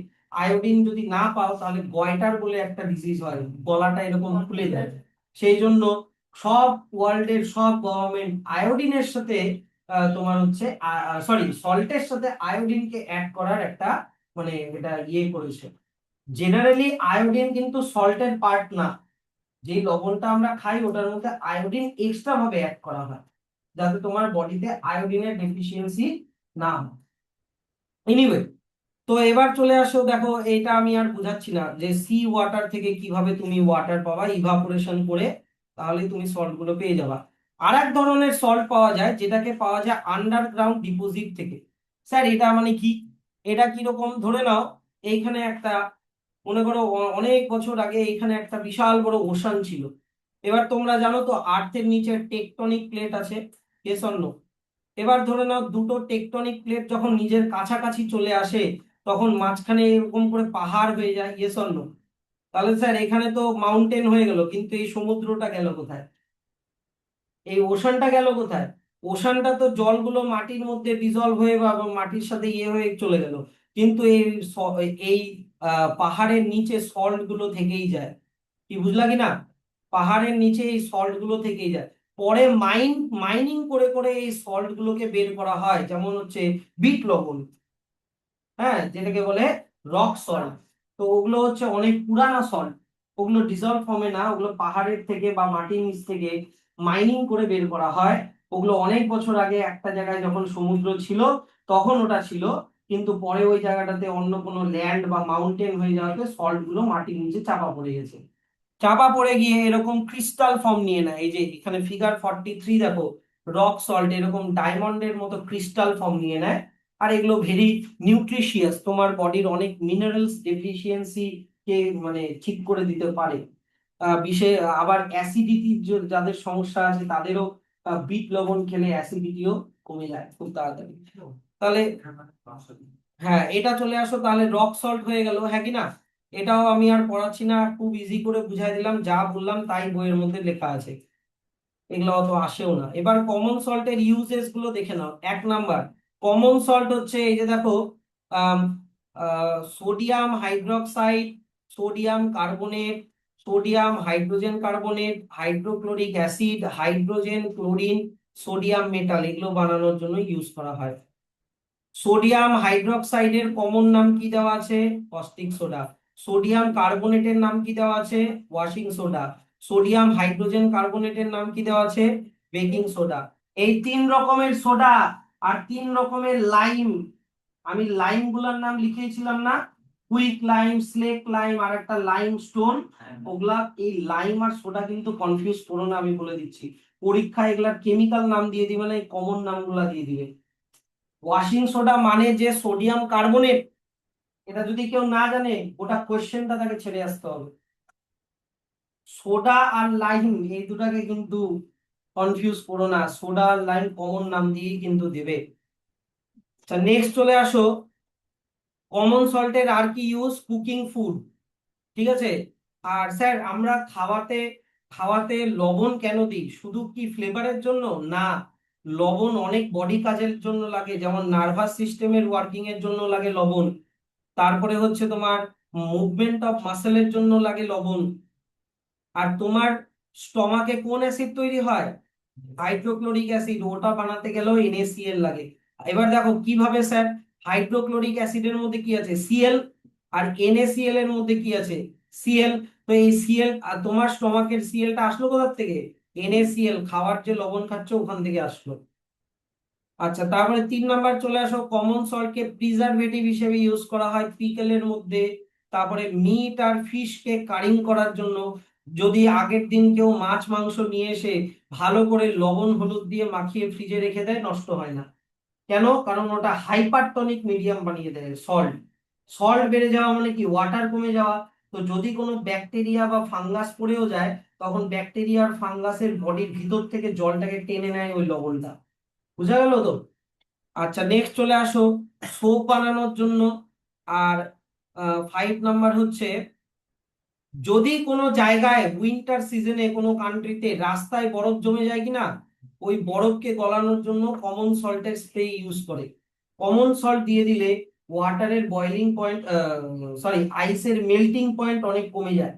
আয়োডিন যদি না পাও তাহলে গয়টার বলে একটা ডিজিজ হয়, গলাটা এরকম ফুলে যায়। সেই জন্য সব ওয়ার্ল্ডের সব গভর্নমেন্ট আয়োডিনের সাথে তোমার হচ্ছে সরি সল্টের সাথে আয়োডিনকে অ্যাড করার একটা, মানে এটা ইয়ে করেছে। জেনারেলি আয়োডিন কিন্তু সল্টের পার্ট না। যে লবণটা আমরা খাই ওটার মধ্যে আয়োডিন এক্সট্রা ভাবে অ্যাড করা হয়, যাতে তোমার বডিতে আয়োডিনের ডেফিসিয়েন্সি না হয়। এনিওয়ে, তো এবার চলে আসো, দেখো এটা আমি আর বুঝাচ্ছি না যে সি ওয়াটার থেকে কিভাবে তুমি ওয়াটার পাবা ইভাপোরেশন করে, তাহলে তুমি সল্ট গুলো পেয়ে যাবা। আর এক ধরনের সল্ট পাওয়া যায়, যেটাকে পাওয়া যায় আন্ডারগ্রাউন্ড ডিপোজিট থেকে। স্যার এটা মানে কি? এটা কিরকম? ধরে নাও এইখানে একটা, মনে করো অনেক বছর আগে এইখানে একটা বিশাল বড় ওশান ছিল। এবার তোমরা জানো তো আর্থের নিচে টেকটনিক প্লেট আছে, এস অর নো? এবার ধরে নাও দুটো টেকটনিক প্লেট যখন নিজের কাছাকাছি চলে আসে, তখন মাঝখানে এরকম করে পাহাড় হয়ে যায়, ইয়েস অর নো? তাহলে স্যার এখানে তো মাউন্টেন হয়ে গেল, কিন্তু এই সমুদ্রটা গেল কোথায়? এই ওশানটা গেল কোথায়? ওশানটা তো জলগুলো মাটির মধ্যে ডিজলভ হয়ে বা মাটির সাথে ইয়ে হয়ে চলে গেল, কিন্তু এই পাহাড়ের নিচে সল্ট গুলো থেকেই যায়। কি বুঝলা কি না? পাহাড়ের নিচে এই সল্ট গুলো থেকেই যায়। পরে মাইনিং করে করে এই সল্ট গুলোকে বের করা হয়, যেমন হচ্ছে বিট লবণ, হ্যাঁ, যেটাকে বলে রক সল্ট। তো ওগুলো হচ্ছে অনেক পুরানো সল্ট, ওগুলো ডিজলভ ফর্মে না, ওগুলো পাহাড়ের থেকে বা মাটির নিচ থেকে মাইনিং করে বের করা হয়। ওগুলো অনেক বছর আগে একটা জায়গায় যখন সমুদ্র ছিল তখন ওটা ছিল, কিন্তু পরে ওই জায়গাটাতে অন্য কোনো ল্যান্ড বা মাউন্টেন হয়ে যাওয়াতে সল্ট গুলো মাটির নিচে চাপা পড়ে গেছে। চাপা পড়ে গিয়ে এরকম ক্রিস্টাল ফর্ম নিয়ে নেয়, এই যে এখানে ফিগার 43 দেখো, রক সল্ট এরকম ডায়মন্ডের মতো ক্রিস্টাল ফর্ম নিয়ে নেয়। আর এগুলো ভেরি নিউট্রিশিয়াস, তোমার বডির অনেক মিনারেলস ডেফিসিয়েন্সি কে মানে ঠিক করে দিতে পারে। বিশেষ আবার অ্যাসিডিটি যাদের সমস্যা আছে তাদেরও বিট লবণ খেলে অ্যাসিডিটিও কমে যায় খুব তাড়াতাড়ি। তাহলে হ্যাঁ, এটা চলে আসো, তাহলে রক সল্ট হয়ে গেল, হ্যাঁ কি না? এটাও আমি আর পড়াচ্ছি না, খুব ইজি করে বুঝাই দিলাম, যা বললাম তাই বইয়ের মধ্যে লেখা আছে, এগুলো অত আসেও না। এবার কমন সল্টের ইউজেস গুলো দেখে নাও। 1 নাম্বার কমন সল্ট হচ্ছে এই যে দেখো, sodium hydroxide, sodium carbonate, sodium hydrogen carbonate, hydrochloric acid, hydrogen, chlorine, sodium metal, এগুলো বানানোর জন্য ইউজ করা হয়। সোডিয়াম হাইড্রোক্সাইডের কমন নাম কি দেওয়া আছে? Caustic soda. সোডিয়াম কার্বনেটের নাম কি দেওয়া আছে? Washing soda. সোডিয়াম হাইড্রোজেন কার্বনেটের নাম কি দেওয়া আছে? Baking soda. এই 3 রকমের সোডা আর 3 রকমের লাইম, আমি লাইম গুলার নাম লিখেছিলাম না, কুইক লাইম, স্লেক লাইম আর একটা লাইম স্টোন। ওগুলা, এই লাইম আর সোডা কিন্তু কনফিউজ করো না, আমি বলে দিচ্ছি। পরীক্ষায় এগুলার কেমিক্যাল নাম দিয়ে দিবে না, এই কমন নামগুলা দিয়ে দিবে। ওয়াশিং সোডা মানে যে সোডিয়াম কার্বনেট, এটা যদি কেউ না জানে ওটা কোশ্চেনটা তাকে ছেড়ে আসতে হবে। সোডা আর লাইম এই দুটাকে কিন্তু কনফিউজ করো না, সোডা আর লাইম কমন নাম দিয়েই কিন্তু দেবে। আচ্ছা, নেক্সট চলে আসো, কমন সল্টের আর কি ইউজ? কুকিং ফুড, ঠিক আছে। আর স্যার আমরা খাওয়াতে খাওয়াতে লবণ কেন দিই? শুধু কি ফ্লেভারের জন্য? না, লবণ অনেক বডি কাজের জন্য লাগে, যেমন নার্ভাস সিস্টেমের ওয়ার্কিং এর জন্য লাগে লবণ, তারপরে হচ্ছে তোমার মুভমেন্ট অফ মাসেলের জন্য লাগে লবণ। আর তোমার স্টমাকে কোন অ্যাসিড তৈরি হয়? হাইড্রোক্লোরিক অ্যাসিড, ওটা বানাতে গেলেও NaCl লাগে। এবার দেখো কিভাবে স্যার, হাইড্রোক্লোরিক অ্যাসিডের মধ্যে কি আছে? Cl, আর NaCl এর মধ্যে কি আছে? Cl। তো এই Cl আর তোমার স্টমাকের Clটা আসলো কোথা থেকে? NaCl, খাওয়ার যে লবণ খাচ্ছ ওখান থেকে আসলো। আচ্ছা, তারপরে 3 নাম্বার চলে আসো, কমন সল্টকে প্রিজারভেটিভ হিসেবে ইউজ করা হয় পিকেলের মধ্যে। তারপরে মিট আর ফিশকে কারিং করার জন্য, যদি আগের দিন কেউ মাছ মাংস নিয়ে এসে ভালো করে লবণ হলুদ দিয়ে মাখিয়ে ফ্রিজে রেখে দেয়, নষ্ট হয় না। কেন? কারণ ওটা হাইপারটনিক মিডিয়াম বানিয়ে দেয় সল্ট। সল্ট বেড়ে যাওয়া মানে কি? ওয়াটার কমে যাওয়া। তো যদি কোনো ব্যাকটেরিয়া বা ফাঙ্গাস পড়েও যায়, তখন ব্যাকটেরিয়া আর ফাঙ্গাসের বডির ভিতর থেকে জলটাকে টেনে নেয় ওই লবণটা। বুঝা গেল তো? আচ্ছা, নেক্সট চলে আসো সোপ বানানোর জন্য। আর 5 নাম্বার হচ্ছে, যদি কোনো জায়গায় উইন্টার সিজনে কোনো কান্ট্রিতে রাস্তায় বরফ জমে যায় কিনা, ওই বরফকে গলানোর জন্য কমন সল্টের স্প্রে ইউজ করে। কমন সল্ট দিয়ে দিলে ওয়াটারের বয়লিং পয়েন্ট, সরি আইসের মেল্টিং পয়েন্ট অনেক কমে যায়,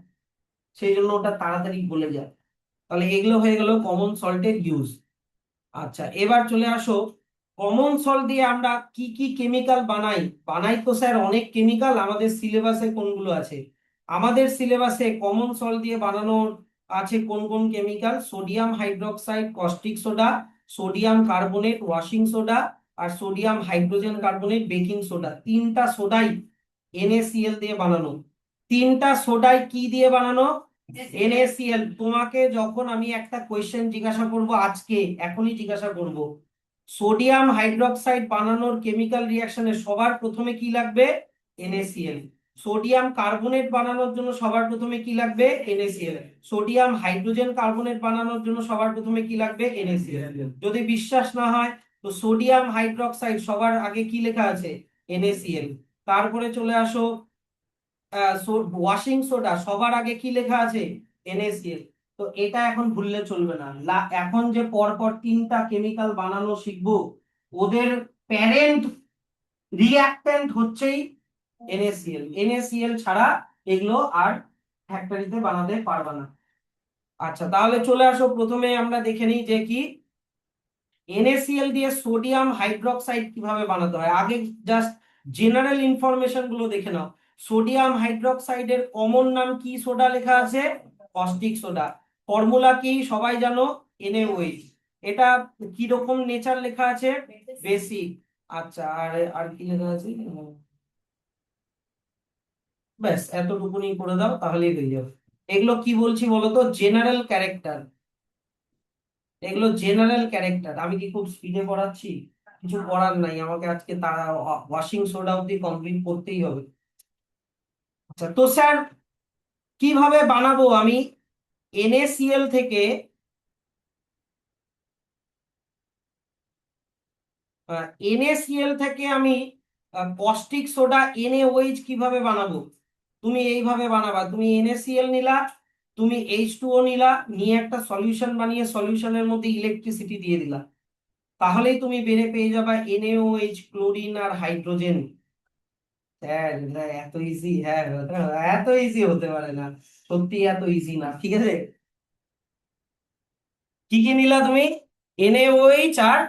সেই জন্য ওটা তাড়াতাড়ি গলে যায়। তাহলে এগুলো হয়ে গেল কমন সল্টের ইউজ। আচ্ছা, এবার চলে আসো, কমন সল্ট দিয়ে আমরা কি কি কেমিক্যাল বানাই? বানাই তো স্যার অনেক কেমিক্যাল, আমাদের সিলেবাসে কোনগুলো আছে? আমাদের সিলেবাসে কমন সল্ট দিয়ে বানানোর আছে কোন কোন chemical? Sodium hydroxide, caustic soda, sodium carbonate, washing soda, আর sodium hydrogen carbonate, baking soda. 3টা সোডাই NaCl দিয়ে বানানো। 3টা সোডাই কি দিয়ে বানানো? NaCl। তোমাকে যখন আমি একটা কোয়েশ্চেন জিজ্ঞাসা করব আজকে, এখনই জিজ্ঞাসা করব, সোডিয়াম হাইড্রোক্সাইড বানানোর কেমিক্যাল রিঅ্যাকশনে সবার প্রথমে কি লাগবে? NaCl। সোডিয়াম কার্বনেট বানানোর জন্য সবার প্রথমে কি লাগবে? NaCl। সোডিয়াম হাইড্রোজেন কার্বনেট বানানোর জন্য সবার প্রথমে কি লাগবে? NaCl। যদি বিশ্বাস না হয় তো সোডিয়াম হাইড্রোক্সাইড সবার আগে কি লেখা আছে? NaCl। তারপরে চলে আসো, ওয়াশিং সোডা সবার আগে কি লেখা আছে? NaCl। তো এটা এখন ভুললে চলবে না, এখন যে পরপর 3টা কেমিক্যাল বানানো শিখবো, ওদের প্যারেন্ট রিঅ্যাক্ট্যান্ট হচ্ছেই NaCl। NaCl ছাড়া এগুলো আর ফ্যাক্টরিতে বানাতে পারবে না। আচ্ছা, তাহলে চলে আসো, প্রথমে আমরা দেখে নিই যে কি NaCl দিয়ে সোডিয়াম হাইড্রোক্সাইড কিভাবে বানাতে হয়। আগে জাস্ট জেনারেল ইনফরমেশন গুলো দেখে নাও। সোডিয়াম হাইড্রোক্সাইডের কমন নাম কি সোডা লেখা আছে? Caustic soda. ফর্মুলা কি সবাই জানো? NaOH। এটা কি রকম নেচার লেখা আছে? বেসিক। আচ্ছা, আর আর কি লেখা আছে? ব্যাস এতটুকুনি করে দাও তাহলেই হয়ে যাবে। এগুলো কি বলছি বলো তো? General character. এগুলো জেনারেল ক্যারেক্টার। আমি কি খুব স্পিডে পড়াচ্ছি? কিছু করার নাই, আমাকে আজকে তারা ওয়াশিং সোডা অব্দি কমপ্লিট করতেই হবে। আচ্ছা তো স্যার, কিভাবে বানাবো আমি NaCl থেকে NaCl থেকে আমি কস্টিক সোডা NaOH কিভাবে বানাবো? তুমি এইভাবে বানাবা। তুমি NaCl নিলা, তুমি H2O নিলা, নিয়ে একটা সলিউশন বানিয়ে সলিউশনের মধ্যে ইলেকট্রিসিটি দিয়ে দিলা, তাহলেই তুমি বেড়ে পেয়ে যাবা NaOH, ক্লোরিন আর হাইড্রোজেন। হ্যাঁ, এত ইজি? হ্যাঁ, এত ইজি হতে পারে না, সত্যি এত ইজি না। ঠিক আছে, কি কি নিলা তুমি? NaOH আর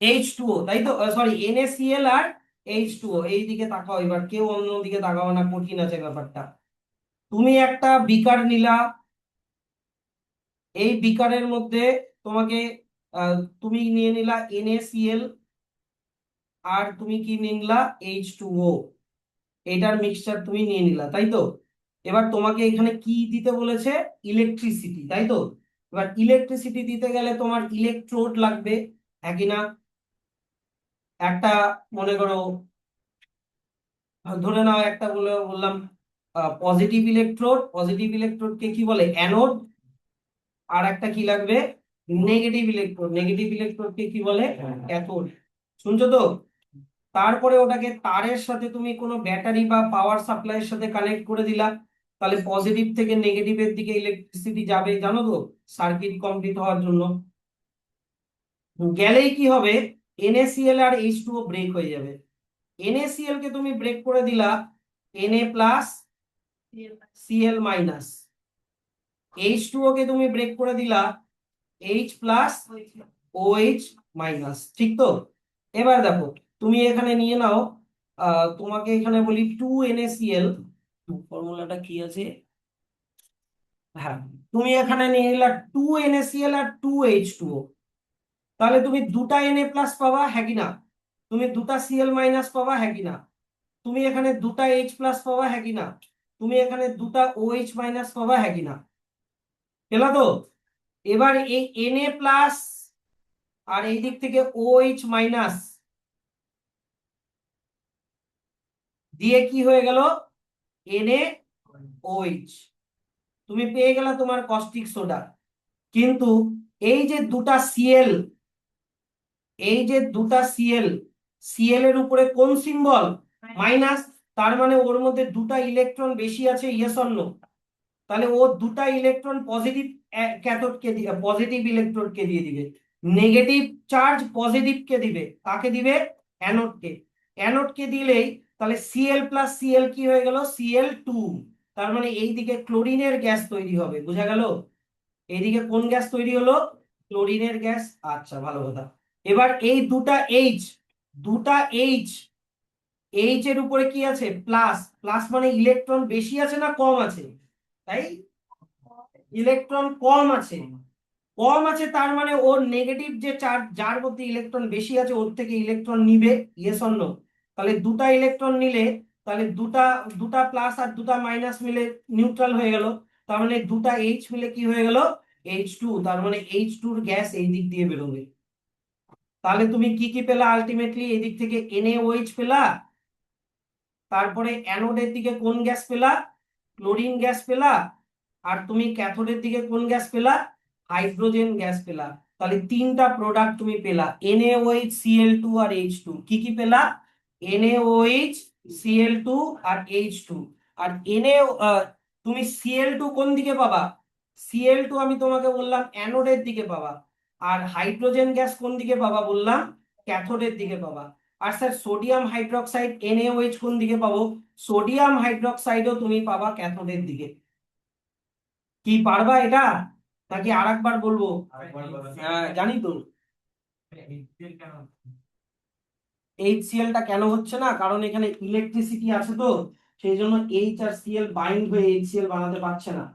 H2O, তাই তো? সরি, NaCl আর H2O। এই দিকে তাকাও, এবার কেউ অন্য দিকে তাকাও না, কঠিন আছে ব্যাপারটা। তুমি একটা বিকার নিলা, এই বিকারের মধ্যে তোমাকে তুমি নিয়ে নিলা NaCl, আর তুমি কি নিলা? H2O। এটার মিক্সচার তুমি নিয়ে নিলা, তাই তো? এবার তোমাকে এখানে কি দিতে বলেছে? ইলেকট্রিসিটি, তাই তো? এবার ইলেকট্রিসিটি দিতে গেলে তোমার ইলেকট্রোড লাগবে, হ্যাঁ কি না? একটা, মনে করো, ধরে নাও একটা বললাম পজিটিভ ইলেকট্রোড। পজিটিভ ইলেকট্রোড কে কি বলে? অ্যানোড। আর একটা কি লাগবে? Negative electrode. নেগেটিভ ইলেকট্রোড কে কি বলে? ক্যাথোড। শুনছো তো? তারপরে ওটাকে তারের সাথে তুমি কোনো ব্যাটারি বা পাওয়ার সাপ্লাইয়ের সাথে কানেক্ট করে দিলা, তাহলে পজিটিভ থেকে নেগেটিভের দিকে ইলেকট্রিসিটি যাবে, জানো তো, সার্কিট কমপ্লিট হওয়ার জন্য। গেলেই কি হবে? NaCl আর H2O ব্রেক হয়ে যাবে। NaCl কে তুমি ব্রেক করে দিলা Na plus Cl minus, H2O কে তুমি ব্রেক করে দিলা H প্লাস OH মাইনাস, ঠিক তো? এবার দেখো, তুমি এখানে নিয়ে নাও, তোমাকে এখানে বলি 2NaCl। ফর্মুলাটা কি আছে? হ্যাঁ, তুমি এখানে নিয়ে নিলা 2NaCl আর 2H2O। তাহলে তুমি দুটা Na প্লাস পাবা, হ্যাঁ কি না? তুমি দুটা Cl মাইনাস পাবা, হ্যাঁ কি না? তুমি এখানে দুটা H প্লাস পাবা, হ্যাঁ কি না? তুমি এখানে দুটা OH মাইনাস পাবা, হ্যাঁ কি না? পেলা তো? এবার এই Na প্লাস আর এই দিক থেকে OH মাইনাস দিয়ে কি হয়ে গেল? NaOH। তুমি পেয়ে গেলে তোমার কস্টিক সোডা। কিন্তু এই যে দুটা Cl, এই যে দুটা Cl, Cl এর উপরে কোন সিম্বল? মাইনাস। তার মানে ওর মধ্যে দুটা ইলেকট্রন বেশি আছে, ইয়েস অর নো? তাহলে ও দুটা ইলেকট্রন পজিটিভ ক্যাথোড কে দিয়ে, পজিটিভ ইলেকট্রোড কে দিয়ে দিবে। নেগেটিভ চার্জ পজিটিভ কে দিবে, কাকে দিবে? অ্যানোড কে। অ্যানোড কে দিলেই তাহলে Cl প্লাস Cl কি হয়ে গেল? Cl2। তার মানে এইদিকে ক্লোরিনের গ্যাস তৈরি হবে, বোঝা গেল? এইদিকে কোন গ্যাস তৈরি হলো? ক্লোরিনের গ্যাস। আচ্ছা, ভালো কথা। এবার এই দুটা এইচ, দুটা এইচ, এইচ এর উপরে কি আছে? প্লাস। প্লাস মানে ইলেকট্রন বেশি আছে না কম আছে? তাই, ইলেকট্রন কম আছে। কম আছে তার মানে ওর নেগেটিভ যে চার্জ, যার মধ্যে ইলেকট্রন বেশি আছে, ওর থেকে ইলেকট্রন নিবে, ইয়েস অর নো? তাহলে দুটা ইলেকট্রন নিলে, তাহলে দুটা দুটা প্লাস আর দুটা মাইনাস মিলে নিউট্রাল হয়ে গেল। তার মানে দুটা এইচ মিলে কি হয়ে গেল? H2। তার মানে H2 এর গ্যাস এই দিক দিয়ে বেরোবে। তাহলে তুমি কি কি পেলা আলটিমেটলি? এদিক থেকে NaOH পেলা, তারপরে অ্যানোডের দিকে কোন গ্যাস পেলা? ক্লোরিন গ্যাস পেলা। আর তুমি ক্যাথোডের দিকে কোন গ্যাস পেলা? হাইড্রোজেন গ্যাস পেলা। তাহলে তিনটা প্রোডাক্ট তুমি পেলা, NaOH, Cl2 আর H2। কি কি পেলা? NaOH, Cl2 আর H2। আর Na, তুমি Cl2 কোন দিকে পাবা? Cl2 আমি তোমাকে বললাম অ্যানোডের দিকে পাবা। আর হাইড্রোজেন গ্যাস কোন দিকে পাবা বললাম? ক্যাথোডের দিকে পাবা। আর স্যার সোডিয়াম হাইড্রোক্সাইড NaOH কোন দিকে পাবো? সোডিয়াম হাইড্রোক্সাইডও তুমি পাবা ক্যাথোডের দিকে। কি পারবা এটা নাকি আরেকবার বলবো? হ্যাঁ জানি তো। HCl টা কেন হচ্ছে না, কারণ এখানে ইলেকট্রিসিটি আছে তো, সেই জন্য এইচ আর সিএল বাইন্ড হয়ে HCl বানাতে পারছে না।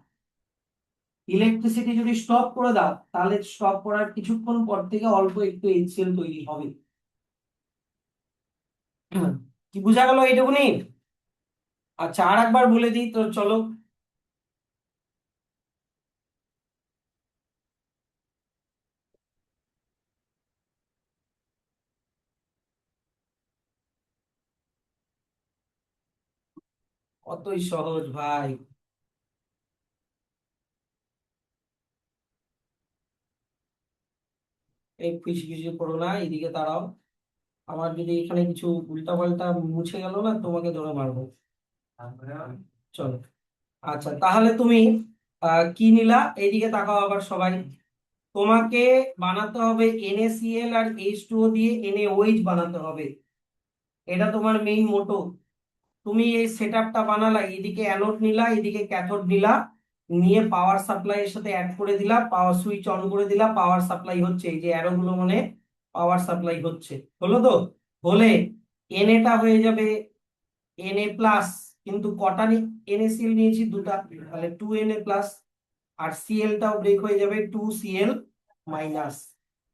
ইলেকট্রিসিটি যদি স্টপ করে দাও তাহলে স্টপ করার কিছুক্ষণ পর থেকে অল্প একটু HCl তৈরি হবে। কি বোঝা গেল এইটুকুনি? আচ্ছা আর একবার বলে দিই তো, চলো। কতই সহজ ভাই। এই পিছিয়ে পিছিয়ে পড়ো না, এদিকে দাঁড়াও। আমার যদি এখানে কিছু উল্টা পাল্টা মুছে গেল না, তোমাকে ধরে মারবো। চলো। আচ্ছা তাহলে তুমি কি নিলা, এইদিকে তাকাও আবার সবাই। তোমাকে বানাতে হবে NaCl আর H2O দিয়ে NaOH বানাতে হবে। এটা তোমার মেইন মোটো। তুমি এই সেটআপটা বানালা, এদিকে অ্যানোড নিলা, এদিকে ক্যাথোড নিলা, নিয়ে পাওয়ার সাপ্লাই এর সাথে অ্যাড করে দিলা, পাওয়ার সুইচ অন করে দিলা, পাওয়ার সাপ্লাই হচ্ছে, এই যে অ্যারো গুলো মানে পাওয়ার সাপ্লাই হচ্ছে। হলো তো? হলে NA হয়ে যাবে Na+, কিন্তু কটা NaCl নিয়েছি? দুটা, তাহলে 2Na+। আর Cl টাও ব্রেক হয়ে যাবে 2Cl-।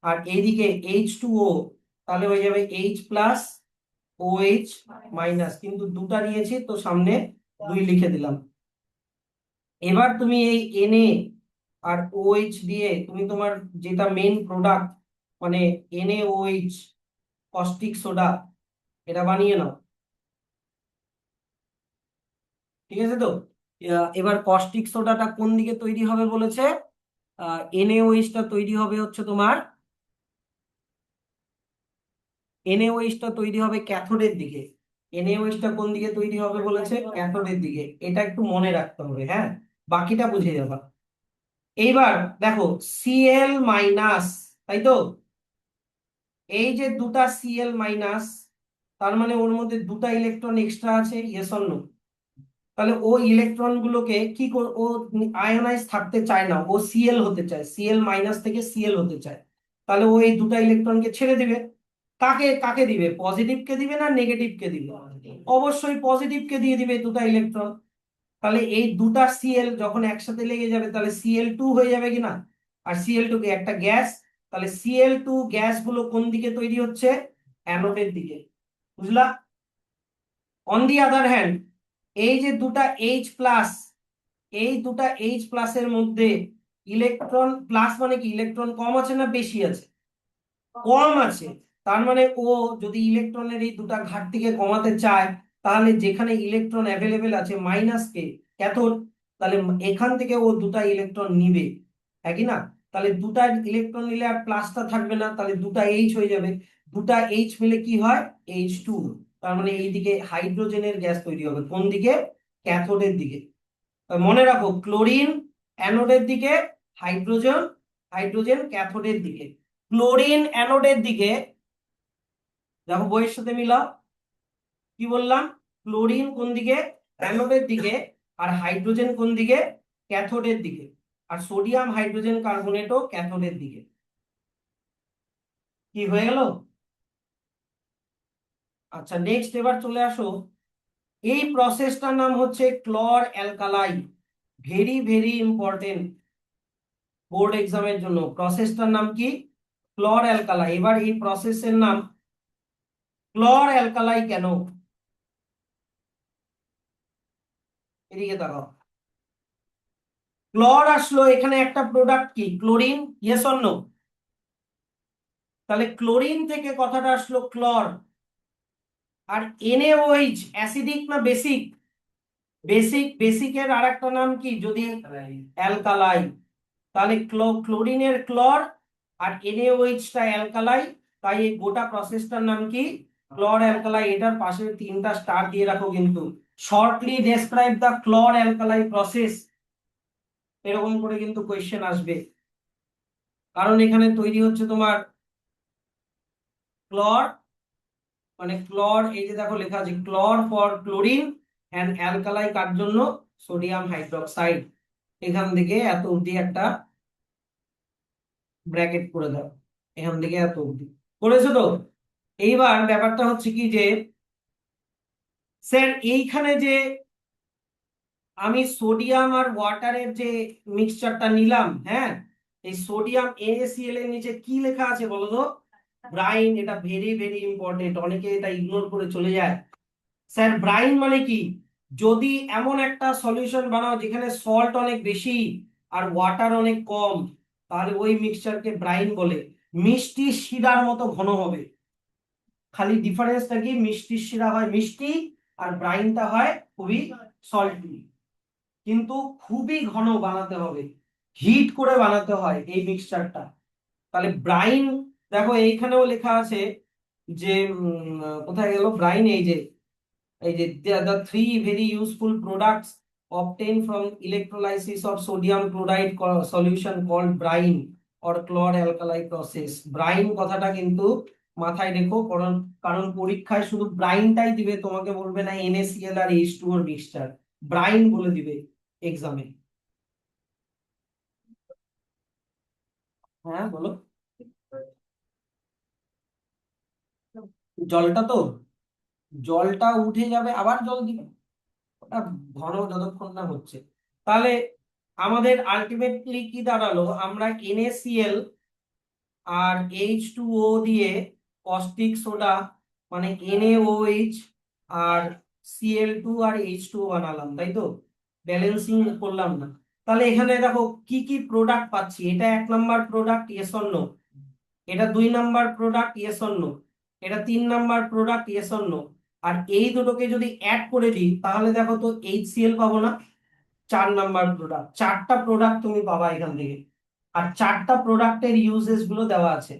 আর এইদিকে H2O তাহলে হয়ে যাবে H+, OH-, কিন্তু দুটা নিয়েছি তো সামনে 2 লিখে দিলাম। এবার তুমি এই Na আর OH দিয়ে তুমি তোমার যেটা মেইন প্রোডাক্ট, মানে NaOH, কস্টিক সোডা, এটা বানিয়ে নাও। ঠিক আছে তো? এবার কস্টিক সোডাটা কোন দিকে তৈরি হবে বলেছে? NaOH টা তৈরি হবে হচ্ছে তোমার, NaOH টা তৈরি হবে ক্যাথোডের দিকে। NaOH টা কোন দিকে তৈরি হবে বলেছে? ক্যাথোডের দিকে। এটা একটু মনে রাখতে হবে, হ্যাঁ, বাকিটা বুঝে যাবা। এইবার দেখো Cl-, তাই তো? এই যে দুটা Cl-, তার মানে ওর মধ্যে দুটা ইলেকট্রন এক্সট্রা আছে, ইয়েস অর নো? তাহলে ও ইলেকট্রন গুলোকে ও আয়োনাইজ থাকতে চায় না, ও Cl হতে চায়, Cl- থেকে Cl হতে চায়। তাহলে ও এই দুটা ইলেকট্রনকে ছেড়ে দিবে। কাকে কাকে দিবে? পজিটিভ কে দিবে না নেগেটিভ কে দিবে? অবশ্যই পজিটিভ কে দিয়ে দিবে দুটা ইলেকট্রন। তাহলে এই দুটা Cl যখন একসাথে লেগে যাবে তাহলে Cl2 হয়ে যাবে কিনা? আর Cl2 কে একটা গ্যাস, তাহলে Cl2 গ্যাস গুলো কোন দিকে তৈরি হচ্ছে? অ্যানোডের দিকে। বুঝলা? অন দি আদার হ্যান্ড, এই যে দুটা H+, এই দুটা H+ এর মধ্যে ইলেকট্রন প্লাস মানে কি, ইলেকট্রন কম আছে না বেশি আছে? কম আছে। তার মানে ও যদি ইলেকট্রনের এই দুটা ঘাটতিকে কমাতে চায়, তাহলে যেখানে ইলেকট্রন অ্যাভেলেবেল আছে মাইনাস কে, ক্যাথোড, তাহলে এখান থেকে ও দুটা ইলেকট্রন নিবে, একই না? তাহলে দুটা ইলেকট্রন নিলে আর প্লাসটা থাকবে না, তাহলে দুটা H হয়ে যাবে। দুটা H মিলে কি হয়? H2। তার মানে এইদিকে হাইড্রোজেনের গ্যাস তৈরি হবে কোন দিকে? ক্যাথোডের দিকে। মনে রাখো, ক্লোরিন অ্যানোডের দিকে, হাইড্রোজেন হাইড্রোজেন ক্যাথোডের দিকে। ক্লোরিন অ্যানোডের দিকে, দেখো বইয়ের সাথে মিলাও। কি বললাম? ক্লোরিন কোন দিকে? অ্যানোডের দিকে। আর হাইড্রোজেন কোন দিকে? ক্যাথোডের দিকে। আর সোডিয়াম হাইড্রোজেন কার্বনেটও ক্যাথোডের দিকে। কি হয়ে গেল? আচ্ছা নেক্সট এবার চলে আসো, এই প্রসেসটার নাম হচ্ছে chlor alkali. Very very important board এক্সামের জন্য। প্রসেসটার নাম কি? ক্লর অ্যালকালাই। এবার এই প্রসেসের নাম ক্লর অ্যালকালাই কেন? এদিকে তাকাও। ক্লর আসলো এখানে, একটা প্রোডাক্ট কি? Chlorine, yes or no? তাহলে ক্লোরিন থেকে কথাটা আসলো ক্লর। আর NaOH অ্যাসিডিক না বেসিক? বেসিক। বেসিকের আর একটা নাম কি যদি? অ্যালকালাই। তাহলে ক্লোরিনের ক্লর আর NaOH টা অ্যালকালাই। তাই এই গোটা প্রসেসটার নাম কি? ক্লর অ্যালকালাই। এটার পাশে 3টা স্টার দিয়ে রাখো কিন্তু। Shortly describe the chlor alkali process, এরকম করে কিন্তু কোয়েশ্চেন আসবে। কারণ এখানে তৈরি হচ্ছে তোমার ক্লর, মানে ক্লর, এই যে দেখো লেখা আছে ক্লর ফর ক্লোরিন অ্যান্ড অ্যালকালাই কার জন্য? Sodium hydroxide. এখান থেকে এত অবধি একটা ব্র্যাকেট করে দাও, এখান থেকে এত অবধি করেছো তো। এইবার ব্যাপারটা হচ্ছে কি যে স্যার এইখানে যে আমি সোডিয়াম আর ওয়াটারের যে মিক্সচারটা নিলাম, হ্যাঁ, এই সোডিয়াম NaCl এর নিচে কি লেখা আছে বলো তো? ব্রাইন। এটা ভেরি ভেরি ইম্পর্টেন্ট, অনেকে এটা ইগনোর করে চলে যায়। স্যার ব্রাইন মানে কি? যদি এমন একটা সলিউশন বানাও যেখানে সল্ট অনেক বেশি আর ওয়াটার অনেক কম, তাহলে ওই মিক্সচারকে ব্রাইন বলে। মিষ্টি শিরার মতো ঘন হবে। খালি ডিফারেন্সটা কি, মিষ্টি শিরা হয় মিষ্টি আর ব্রাইনটা হয় খুবই সল্টি। কিন্তু খুবই ঘন বানাতে হবে, হিট করে বানাতে হয় এই মিক্সচারটা। তাহলে ব্রাইন, দেখো এইখানেও লেখা আছে যে কোথায় গেল ব্রাইন, এই যে the three very useful products obtained from electrolysis of sodium chloride solution called brine or chlor-alkali process। Brine কথাটা কিন্তু মাথায় রেখো, কারণ কারণ পরীক্ষায় শুধু ব্রাইনটাই দিবে, তোমাকে বলবে না NaCl আর H2O এর মিক্সচার, ব্রাইন বলে দিবে এক্সামে। হ্যাঁ বলো। জলটা তো, জলটা উঠে যাবে আবার জল দিবে, ওটা ঘন যতক্ষণ না হচ্ছে। তাহলে আমাদের আলটিমেটলি কি দাঁড়ালো, আমরা NaCl আর H2O দিয়ে কস্টিক সোডা মানে NaOH আর Cl2 আর H2O বানালাম, তাই তো? ব্যালেন্সিং করলাম না। তাহলে এখানে দেখো কি কি প্রোডাক্ট পাচ্ছি, এটা 1 number product, yes or no? এটা 2 number product, yes or no? এটা 3 number product, yes or no? আর এই দুটোকে যদি অ্যাড করে দিই তাহলে দেখো তো HCl পাবো না? 4 নাম্বার প্রোডাক্ট, 4টা প্রোডাক্ট তুমি পাবা এখান থেকে। আর 4টা প্রোডাক্টের ইউজেস গুলো দেওয়া আছে,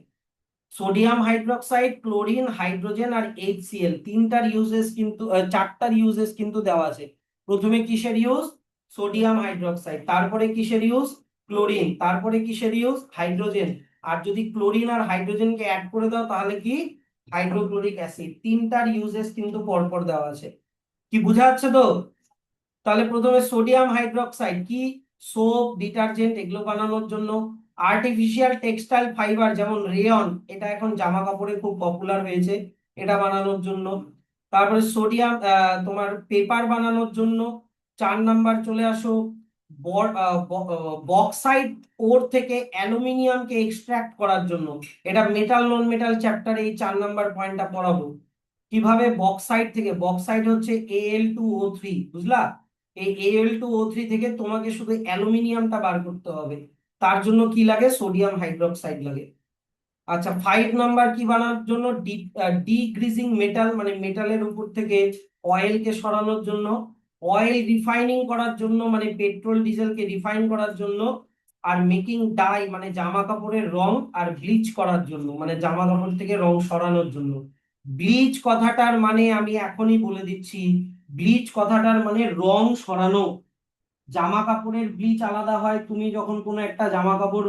সোডিয়াম হাইড্রোক্সাইড, ক্লোরিন, হাইড্রোজেন আর HCl, তিনটার ইউজেস কিন্তু 4টার ইউজেস কিন্তু দেওয়া আছে। প্রথমে কিসের ইউজ? সোডিয়াম হাইড্রোক্সাইড, তারপরে কিসের ইউজ? ক্লোরিন, তারপরে কিসের ইউজ? হাইড্রোজেন। আর যদি ক্লোরিন আর হাইড্রোজেনকে অ্যাড করে দাও তাহলে কি? Hydrochloric acid. তিনটার ইউজেস কিন্তু পরপর দেওয়া আছে। কি বোঝা যাচ্ছে তো? তাহলে প্রথমে সোডিয়াম হাইড্রোক্সাইড কি, সোপ, ডিটারজেন্ট এগুলো বানানোর জন্য। আর্টিফিশিয়াল টেক্সটাইল ফাইবার যেমন রেয়ন, এটা এখন জামা কাপড়ে খুব পপুলার হয়েছে, এটা বানানোর জন্য। তারপরে সোডিয়াম তোমার পেপার বানানোর জন্য। 4 নাম্বার চলে আসো, বক্সাইট ওর থেকে অ্যালুমিনিয়ামকে এক্সট্রাক্ট করার জন্য। এটা মেটাল নন মেটাল চ্যাপ্টারে এই 4 নাম্বার পয়েন্টটা পড়াবো, কিভাবে বক্সাইট থেকে, বক্সাইট হচ্ছে Al2O3, বুঝলা? এই Al2O3 থেকে তোমাকে শুধু অ্যালুমিনিয়ামটা বার করতে হবে, তার জন্য কি লাগে? সোডিয়াম হাইড্রোক্সাইড লাগে। আচ্ছা 5 নাম্বার কি বানানোর জন্য? ডিগ্রিজিং মেটাল, মানে মেটালের উপর থেকে অয়েলকে সরানোর জন্য। অয়েল রিফাইনিং করার জন্য, মানে পেট্রোল ডিজেলকে রিফাইন করার জন্য। আর মেকিং ডাই, মানে জামা কাপড়ের রং আর ব্লিচ করার জন্য, মানে জামা কাপড় থেকে রং সরানোর জন্য। ব্লিচ কথাটার মানে আমি এখনই বলে দিচ্ছি, ব্লিচ কথাটার মানে রং সরানো। জামা কাপড়ের ব্লিচ আলাদা হয়, তুমি যখন কোনো একটা জামা কাপড়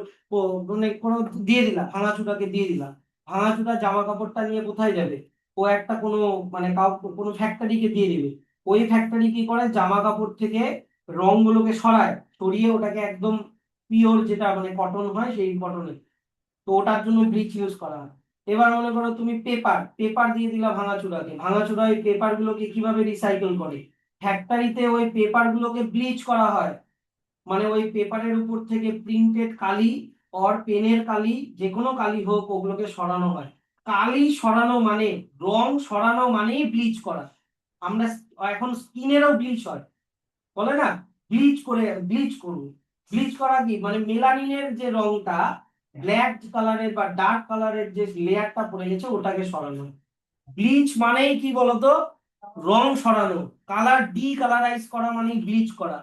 মানে কোনো দিয়ে দিলা, ভাঙাচোরাকে দিয়ে দিলা, ভাঙাচোরা জামা কাপড়টা নিয়ে কোথায় যাবে? ও একটা কোনো মানে কোনো ফ্যাক্টরিকে দিয়ে দিবে। ওই ফ্যাক্টরি কি করে, জামা কাপড় থেকে রংগুলোকে সরায়, সরিয়ে ওটাকে একদম পিওর যেটা মানে কটন হয় সেই কটনে, তো ওটার জন্য ব্লিচ ইউজ করা হয়। এবার মনে করো তুমি পেপার, পেপার দিয়ে দিলা ভাঙাচোরাকে, ভাঙাচোরা ওই পেপার গুলোকে কিভাবে রিসাইকেল করে? ফ্যাক্টরিতে ওই পেপার গুলোকে ব্লিচ করা হয়, মানে ওই পেপারের উপর থেকে প্রিন্টেড কালি অর পেনের কালি, যে কোনো কালি হোক, ওগুলোকে সরানো হয়। কালি সরানো মানে, রং সরানো মানেই ব্লিচ করা। আমরা এখন স্কিনেরও ব্লিচ হয়, বলে না ব্লিচ করে, ব্লিচ করুন। ব্লিচ করা কি মানে মেলানিনের যে রংটা ব্ল্যাক কালারের বা ডার্ক কালারের যে লেয়ারটা পড়ে গেছে ওটাকে সরানো। ব্লিচ মানেই কি বলতো? রং সরানো। কালার ডি কালারাইজ করা মানেই ব্লিচ করা।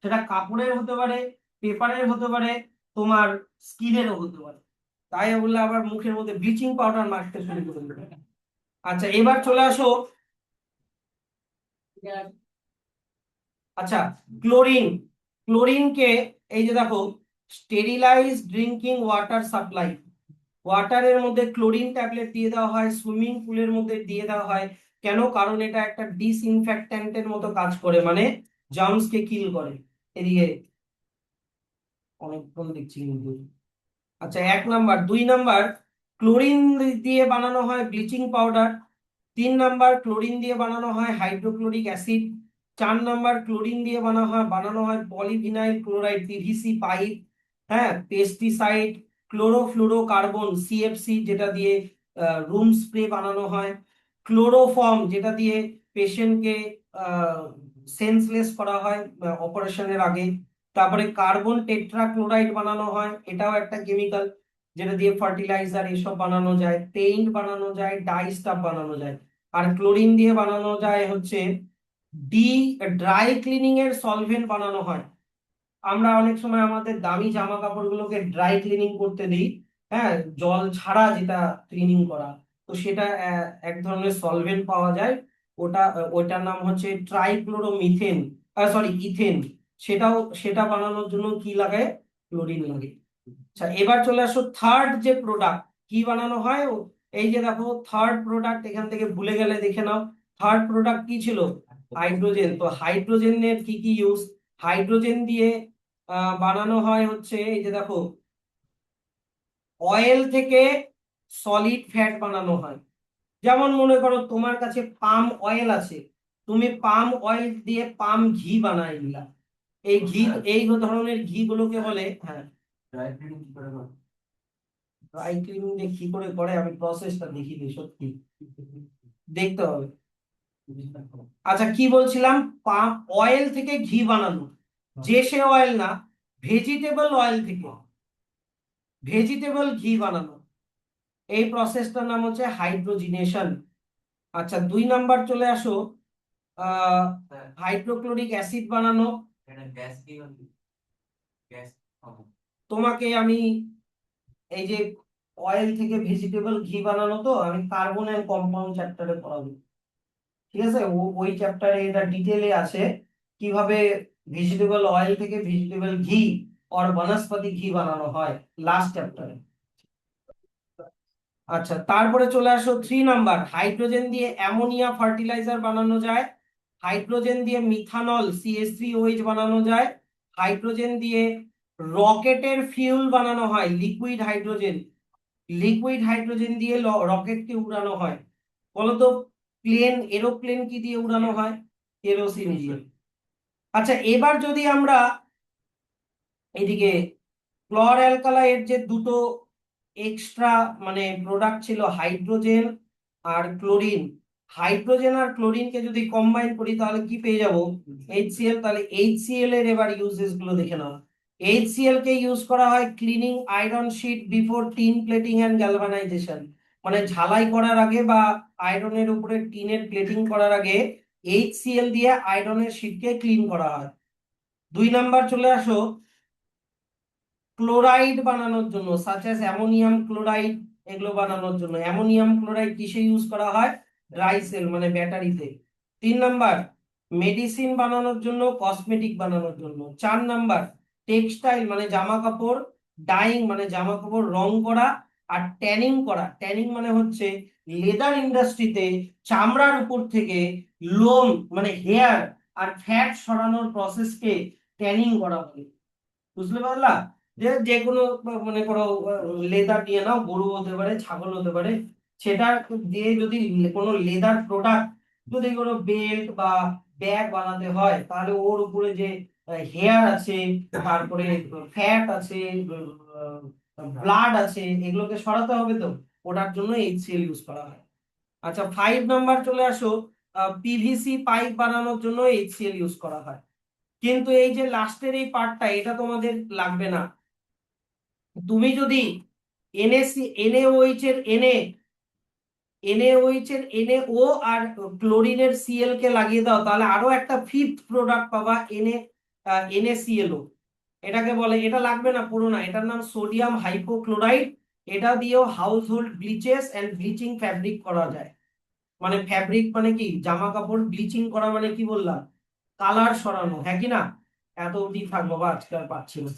সেটা কাপড়ের হতে পারে, পেপারের হতে পারে, তোমার স্কিনেরও হতে পারে। তাই বললে আবার মুখের মধ্যে ব্লিচিং পাউডার মাখতে শুরু করে দেবে। আচ্ছা এবার চলে আসো, আচ্ছা ক্লোরিন। ক্লোরিনকে এই যে দেখো, স্টেরিলাইজ ড্রিঙ্কিং ওয়াটার সাপ্লাই, ওয়াটারের মধ্যে ক্লোরিন ট্যাবলেট দিয়ে দেওয়া হয়, সুইমিং পুলের মধ্যে দিয়ে দেওয়া হয়। কেন? কারণ এটা একটা ডিসইনফেক্ট্যান্টের মতো কাজ করে, মানে জার্মস কে কিল করে। এদিকে অনেকক্ষণ দেখছি কিন্তু। আচ্ছা 1 নাম্বার। 2 নাম্বার, ক্লোরিন দিয়ে বানানো হয় ব্লিচিং পাউডার। 3 নাম্বার, ক্লোরিন দিয়ে বানানো হয় হাইড্রোক্লোরিক অ্যাসিড। 4 নাম্বার, ক্লোরিন দিয়ে বানানো হয় পলিভিনাইল ক্লোরাইড, পিভিসি পাইপ। হ্যাঁ, পেস্টিসাইড, ক্লোরোফ্লুরোকার্বন, সিএফসি, যেটা দিয়ে রুম স্প্রে বানানো হয়। ক্লোরোফর্ম, যেটা দিয়ে পেশেন্টকে সেন্সলেস করা হয় অপারেশনের আগে। তারপরে কার্বন টেট্রাক্লোরাইড বানানো হয়, এটাও একটা কেমিক্যাল, যেটা দিয়ে ফার্টিলাইজার এসব বানানো যায়, পেইন্ট বানানো যায়, ডাই স্টাফ বানানো যায়। আর ক্লোরিন দিয়ে বানানো যায় হচ্ছে ডি ড্রাই ক্লিনিং এর সলভেন্ট বানানো হয়। আমরা অনেক সময় আমাদের দামি জামা কাপড়গুলোকে ড্রাই ক্লিনিং করতে দিই, হ্যাঁ, জল ছাড়া যেটা ক্লিনিং করা, তো সেটা এক ধরনের সলভেন্ট পাওয়া যায়। ওটার নাম হচ্ছে ট্রাইক্লোরোমিথেন, সরি ইথেন। সেটা বানানোর জন্য কি লাগে? ক্লোরিন লাগে। আচ্ছা এবার চলে আসো থার্ড যে প্রোডাক্ট কি বানানো হয় এই যে দেখো থার্ড প্রোডাক্ট, এখান থেকে ভুলে গেলে দেখে নাও। থার্ড প্রোডাক্ট কি ছিল? হাইড্রোজেন। তো হাইড্রোজেনের কি কি ইউজ? হাইড্রোজেন দিয়ে বানানো হয় হচ্ছে এই যে দেখো, অয়েল থেকে সলিড ফ্যাট বানানো হয়। যেমন মনে করো তোমার কাছে পাম অয়েল আছে, তুমি পাম অয়েল দিয়ে পাম ঘি বানাই নিলা। এই ঘি, এই ধরনের ঘি গুলোকে বলে, হ্যাঁ, ড্রাই ক্লিনিং যে কি করে করে আমি প্রসেসটা দেখিনি, সত্যি দেখতে হবে। আচ্ছা কি বলছিলাম, পাম অয়েল থেকে ঘি বানানো, যে সে অয়েল না, ভেজিটেবল অয়েল থেকে ভেজিটেবল ঘি বানানো, এই প্রসেসটার নাম হচ্ছে হাইড্রোজিনেশন। আচ্ছা 2 নাম্বার চলে আসো, আহ হাইড্রোক্লোরিক অ্যাসিড বানানো। তোমাকে আমি এই যে অয়েল থেকে ভেজিটেবল ঘি বানানো, তো আমি কার্বন এন্ড কম্পাউন্ড চ্যাপ্টারে পড়াবো, ঠিক আছে? ওই চ্যাপ্টারে এটা ডিটেলে আছে কিভাবে ভেজিটেবল অয়েল থেকে ভেজিটেবল ঘি আর বনস্পতি ঘি বানানো হয়, লাস্ট চ্যাপ্টারে। আচ্ছা তারপরে চলে আসো 3 নাম্বার, হাইড্রোজেন দিয়ে অ্যামোনিয়া ফার্টিলাইজার বানানো যায়। হাইড্রোজেন দিয়ে মিথানল CH3OH বানানো যায়। হাইড্রোজেন দিয়ে রকেটের ফিউল বানানো হয়, লিকুইড হাইড্রোজেন। লিকুইড হাইড্রোজেন দিয়ে রকেটকে উড়ানো হয়। বলতো এরোপ্লেন কি দিয়ে উড়ানো হয়? কেরোসিন দিয়ে। আচ্ছা এবার যদি আমরা এদিকে ক্লর অ্যালকালাইয়ের যে দুটো এক্সট্রা মানে প্রোডাক্ট ছিল, হাইড্রোজেন আর ক্লোরিন, হাইড্রোজেন আর ক্লোরিনকে যদি কম্বাইন করি তাহলে কি পেয়ে যাব? HCl। তাহলে HCl এর এবার ইউজেস গুলো দেখে নাও। HCl কে ইউজ করা হয় cleaning iron sheet before tin plating and galvanization, মানে ঝালাই করার আগে বা আয়রনের উপরে টিনের প্লেটিং করার আগে HCl দিয়ে আয়রনের শিটকে ক্লিন করা হয়। 2 নাম্বার চলে আসো, ক্লোরাইড বানানোর জন্য, সাচ অ্যাজ অ্যামোনিয়াম ক্লোরাইড, এগুলো বানানোর জন্য অ্যামোনিয়াম ক্লোরাইড কিসে ইউজ করা হয়? ড্রাই সেল মানে ব্যাটারিতে। 3 নাম্বার, মেডিসিন বানানোর জন্য, কসমেটিক বানানোর জন্য। 4 নাম্বার, টেক্সটাইল মানে জামা কাপড়, ডাইং মানে জামা কাপড় রং করা, আর ট্যানিং করা। ট্যানিং মানে হচ্ছে লেদার ইন্ডাস্ট্রিতে চামড়ার উপর থেকে লোম মানে হেয়ার আর ফ্যাট সরানোর প্রসেসকে ট্যানিং করা বলে। বুঝতে পারলা? যে যে কোনো মনে করো লেদার নিয়ে নাও, গরু হতে পারে, ছাগল হতে পারে, সেটা দিয়ে যদি কোনো লেদার প্রোডাক্ট, যদি কোনো বেল্ট বা ব্যাগ বানাতে হয়, তাহলে ওর উপরে যে হেয়ার আছে, তারপরে ফ্যাট আছে, ব্লাড আছে, এগুলোকে সরাতে হবে, তো ওটার জন্য HCl ইউজ করা হয়। আচ্ছা 5 নাম্বার চলে আসো, পিভিসি পাইপ বানানোর জন্য HCl ইউজ করা হয়। কিন্তু এই যে লাস্টের এই পার্টটা, এটা তোমাদের লাগবে না। তুমি যদি NaC NaOH এর NaOH এর NaO আর ক্লোরিনের Cl কে লাগিয়ে দাও, তাহলে আরো একটা ফিফথ প্রোডাক্ট পাবা, NaClO। এটাকে বলে, এটা লাগবে না পুরো না, এটার নাম সোডিয়াম হাইপোক্লোরাইড। এটা দিয়েও household bleaches and bleaching fabric করা যায়। মানে ফ্যাব্রিক মানে কি, জামা কাপড় ব্লিচিং করা মানে কি বললাম? কালার সরানো, হ্যাঁ কি না? এত অবধি থাকবো বা আজকে আর পাচ্ছি না।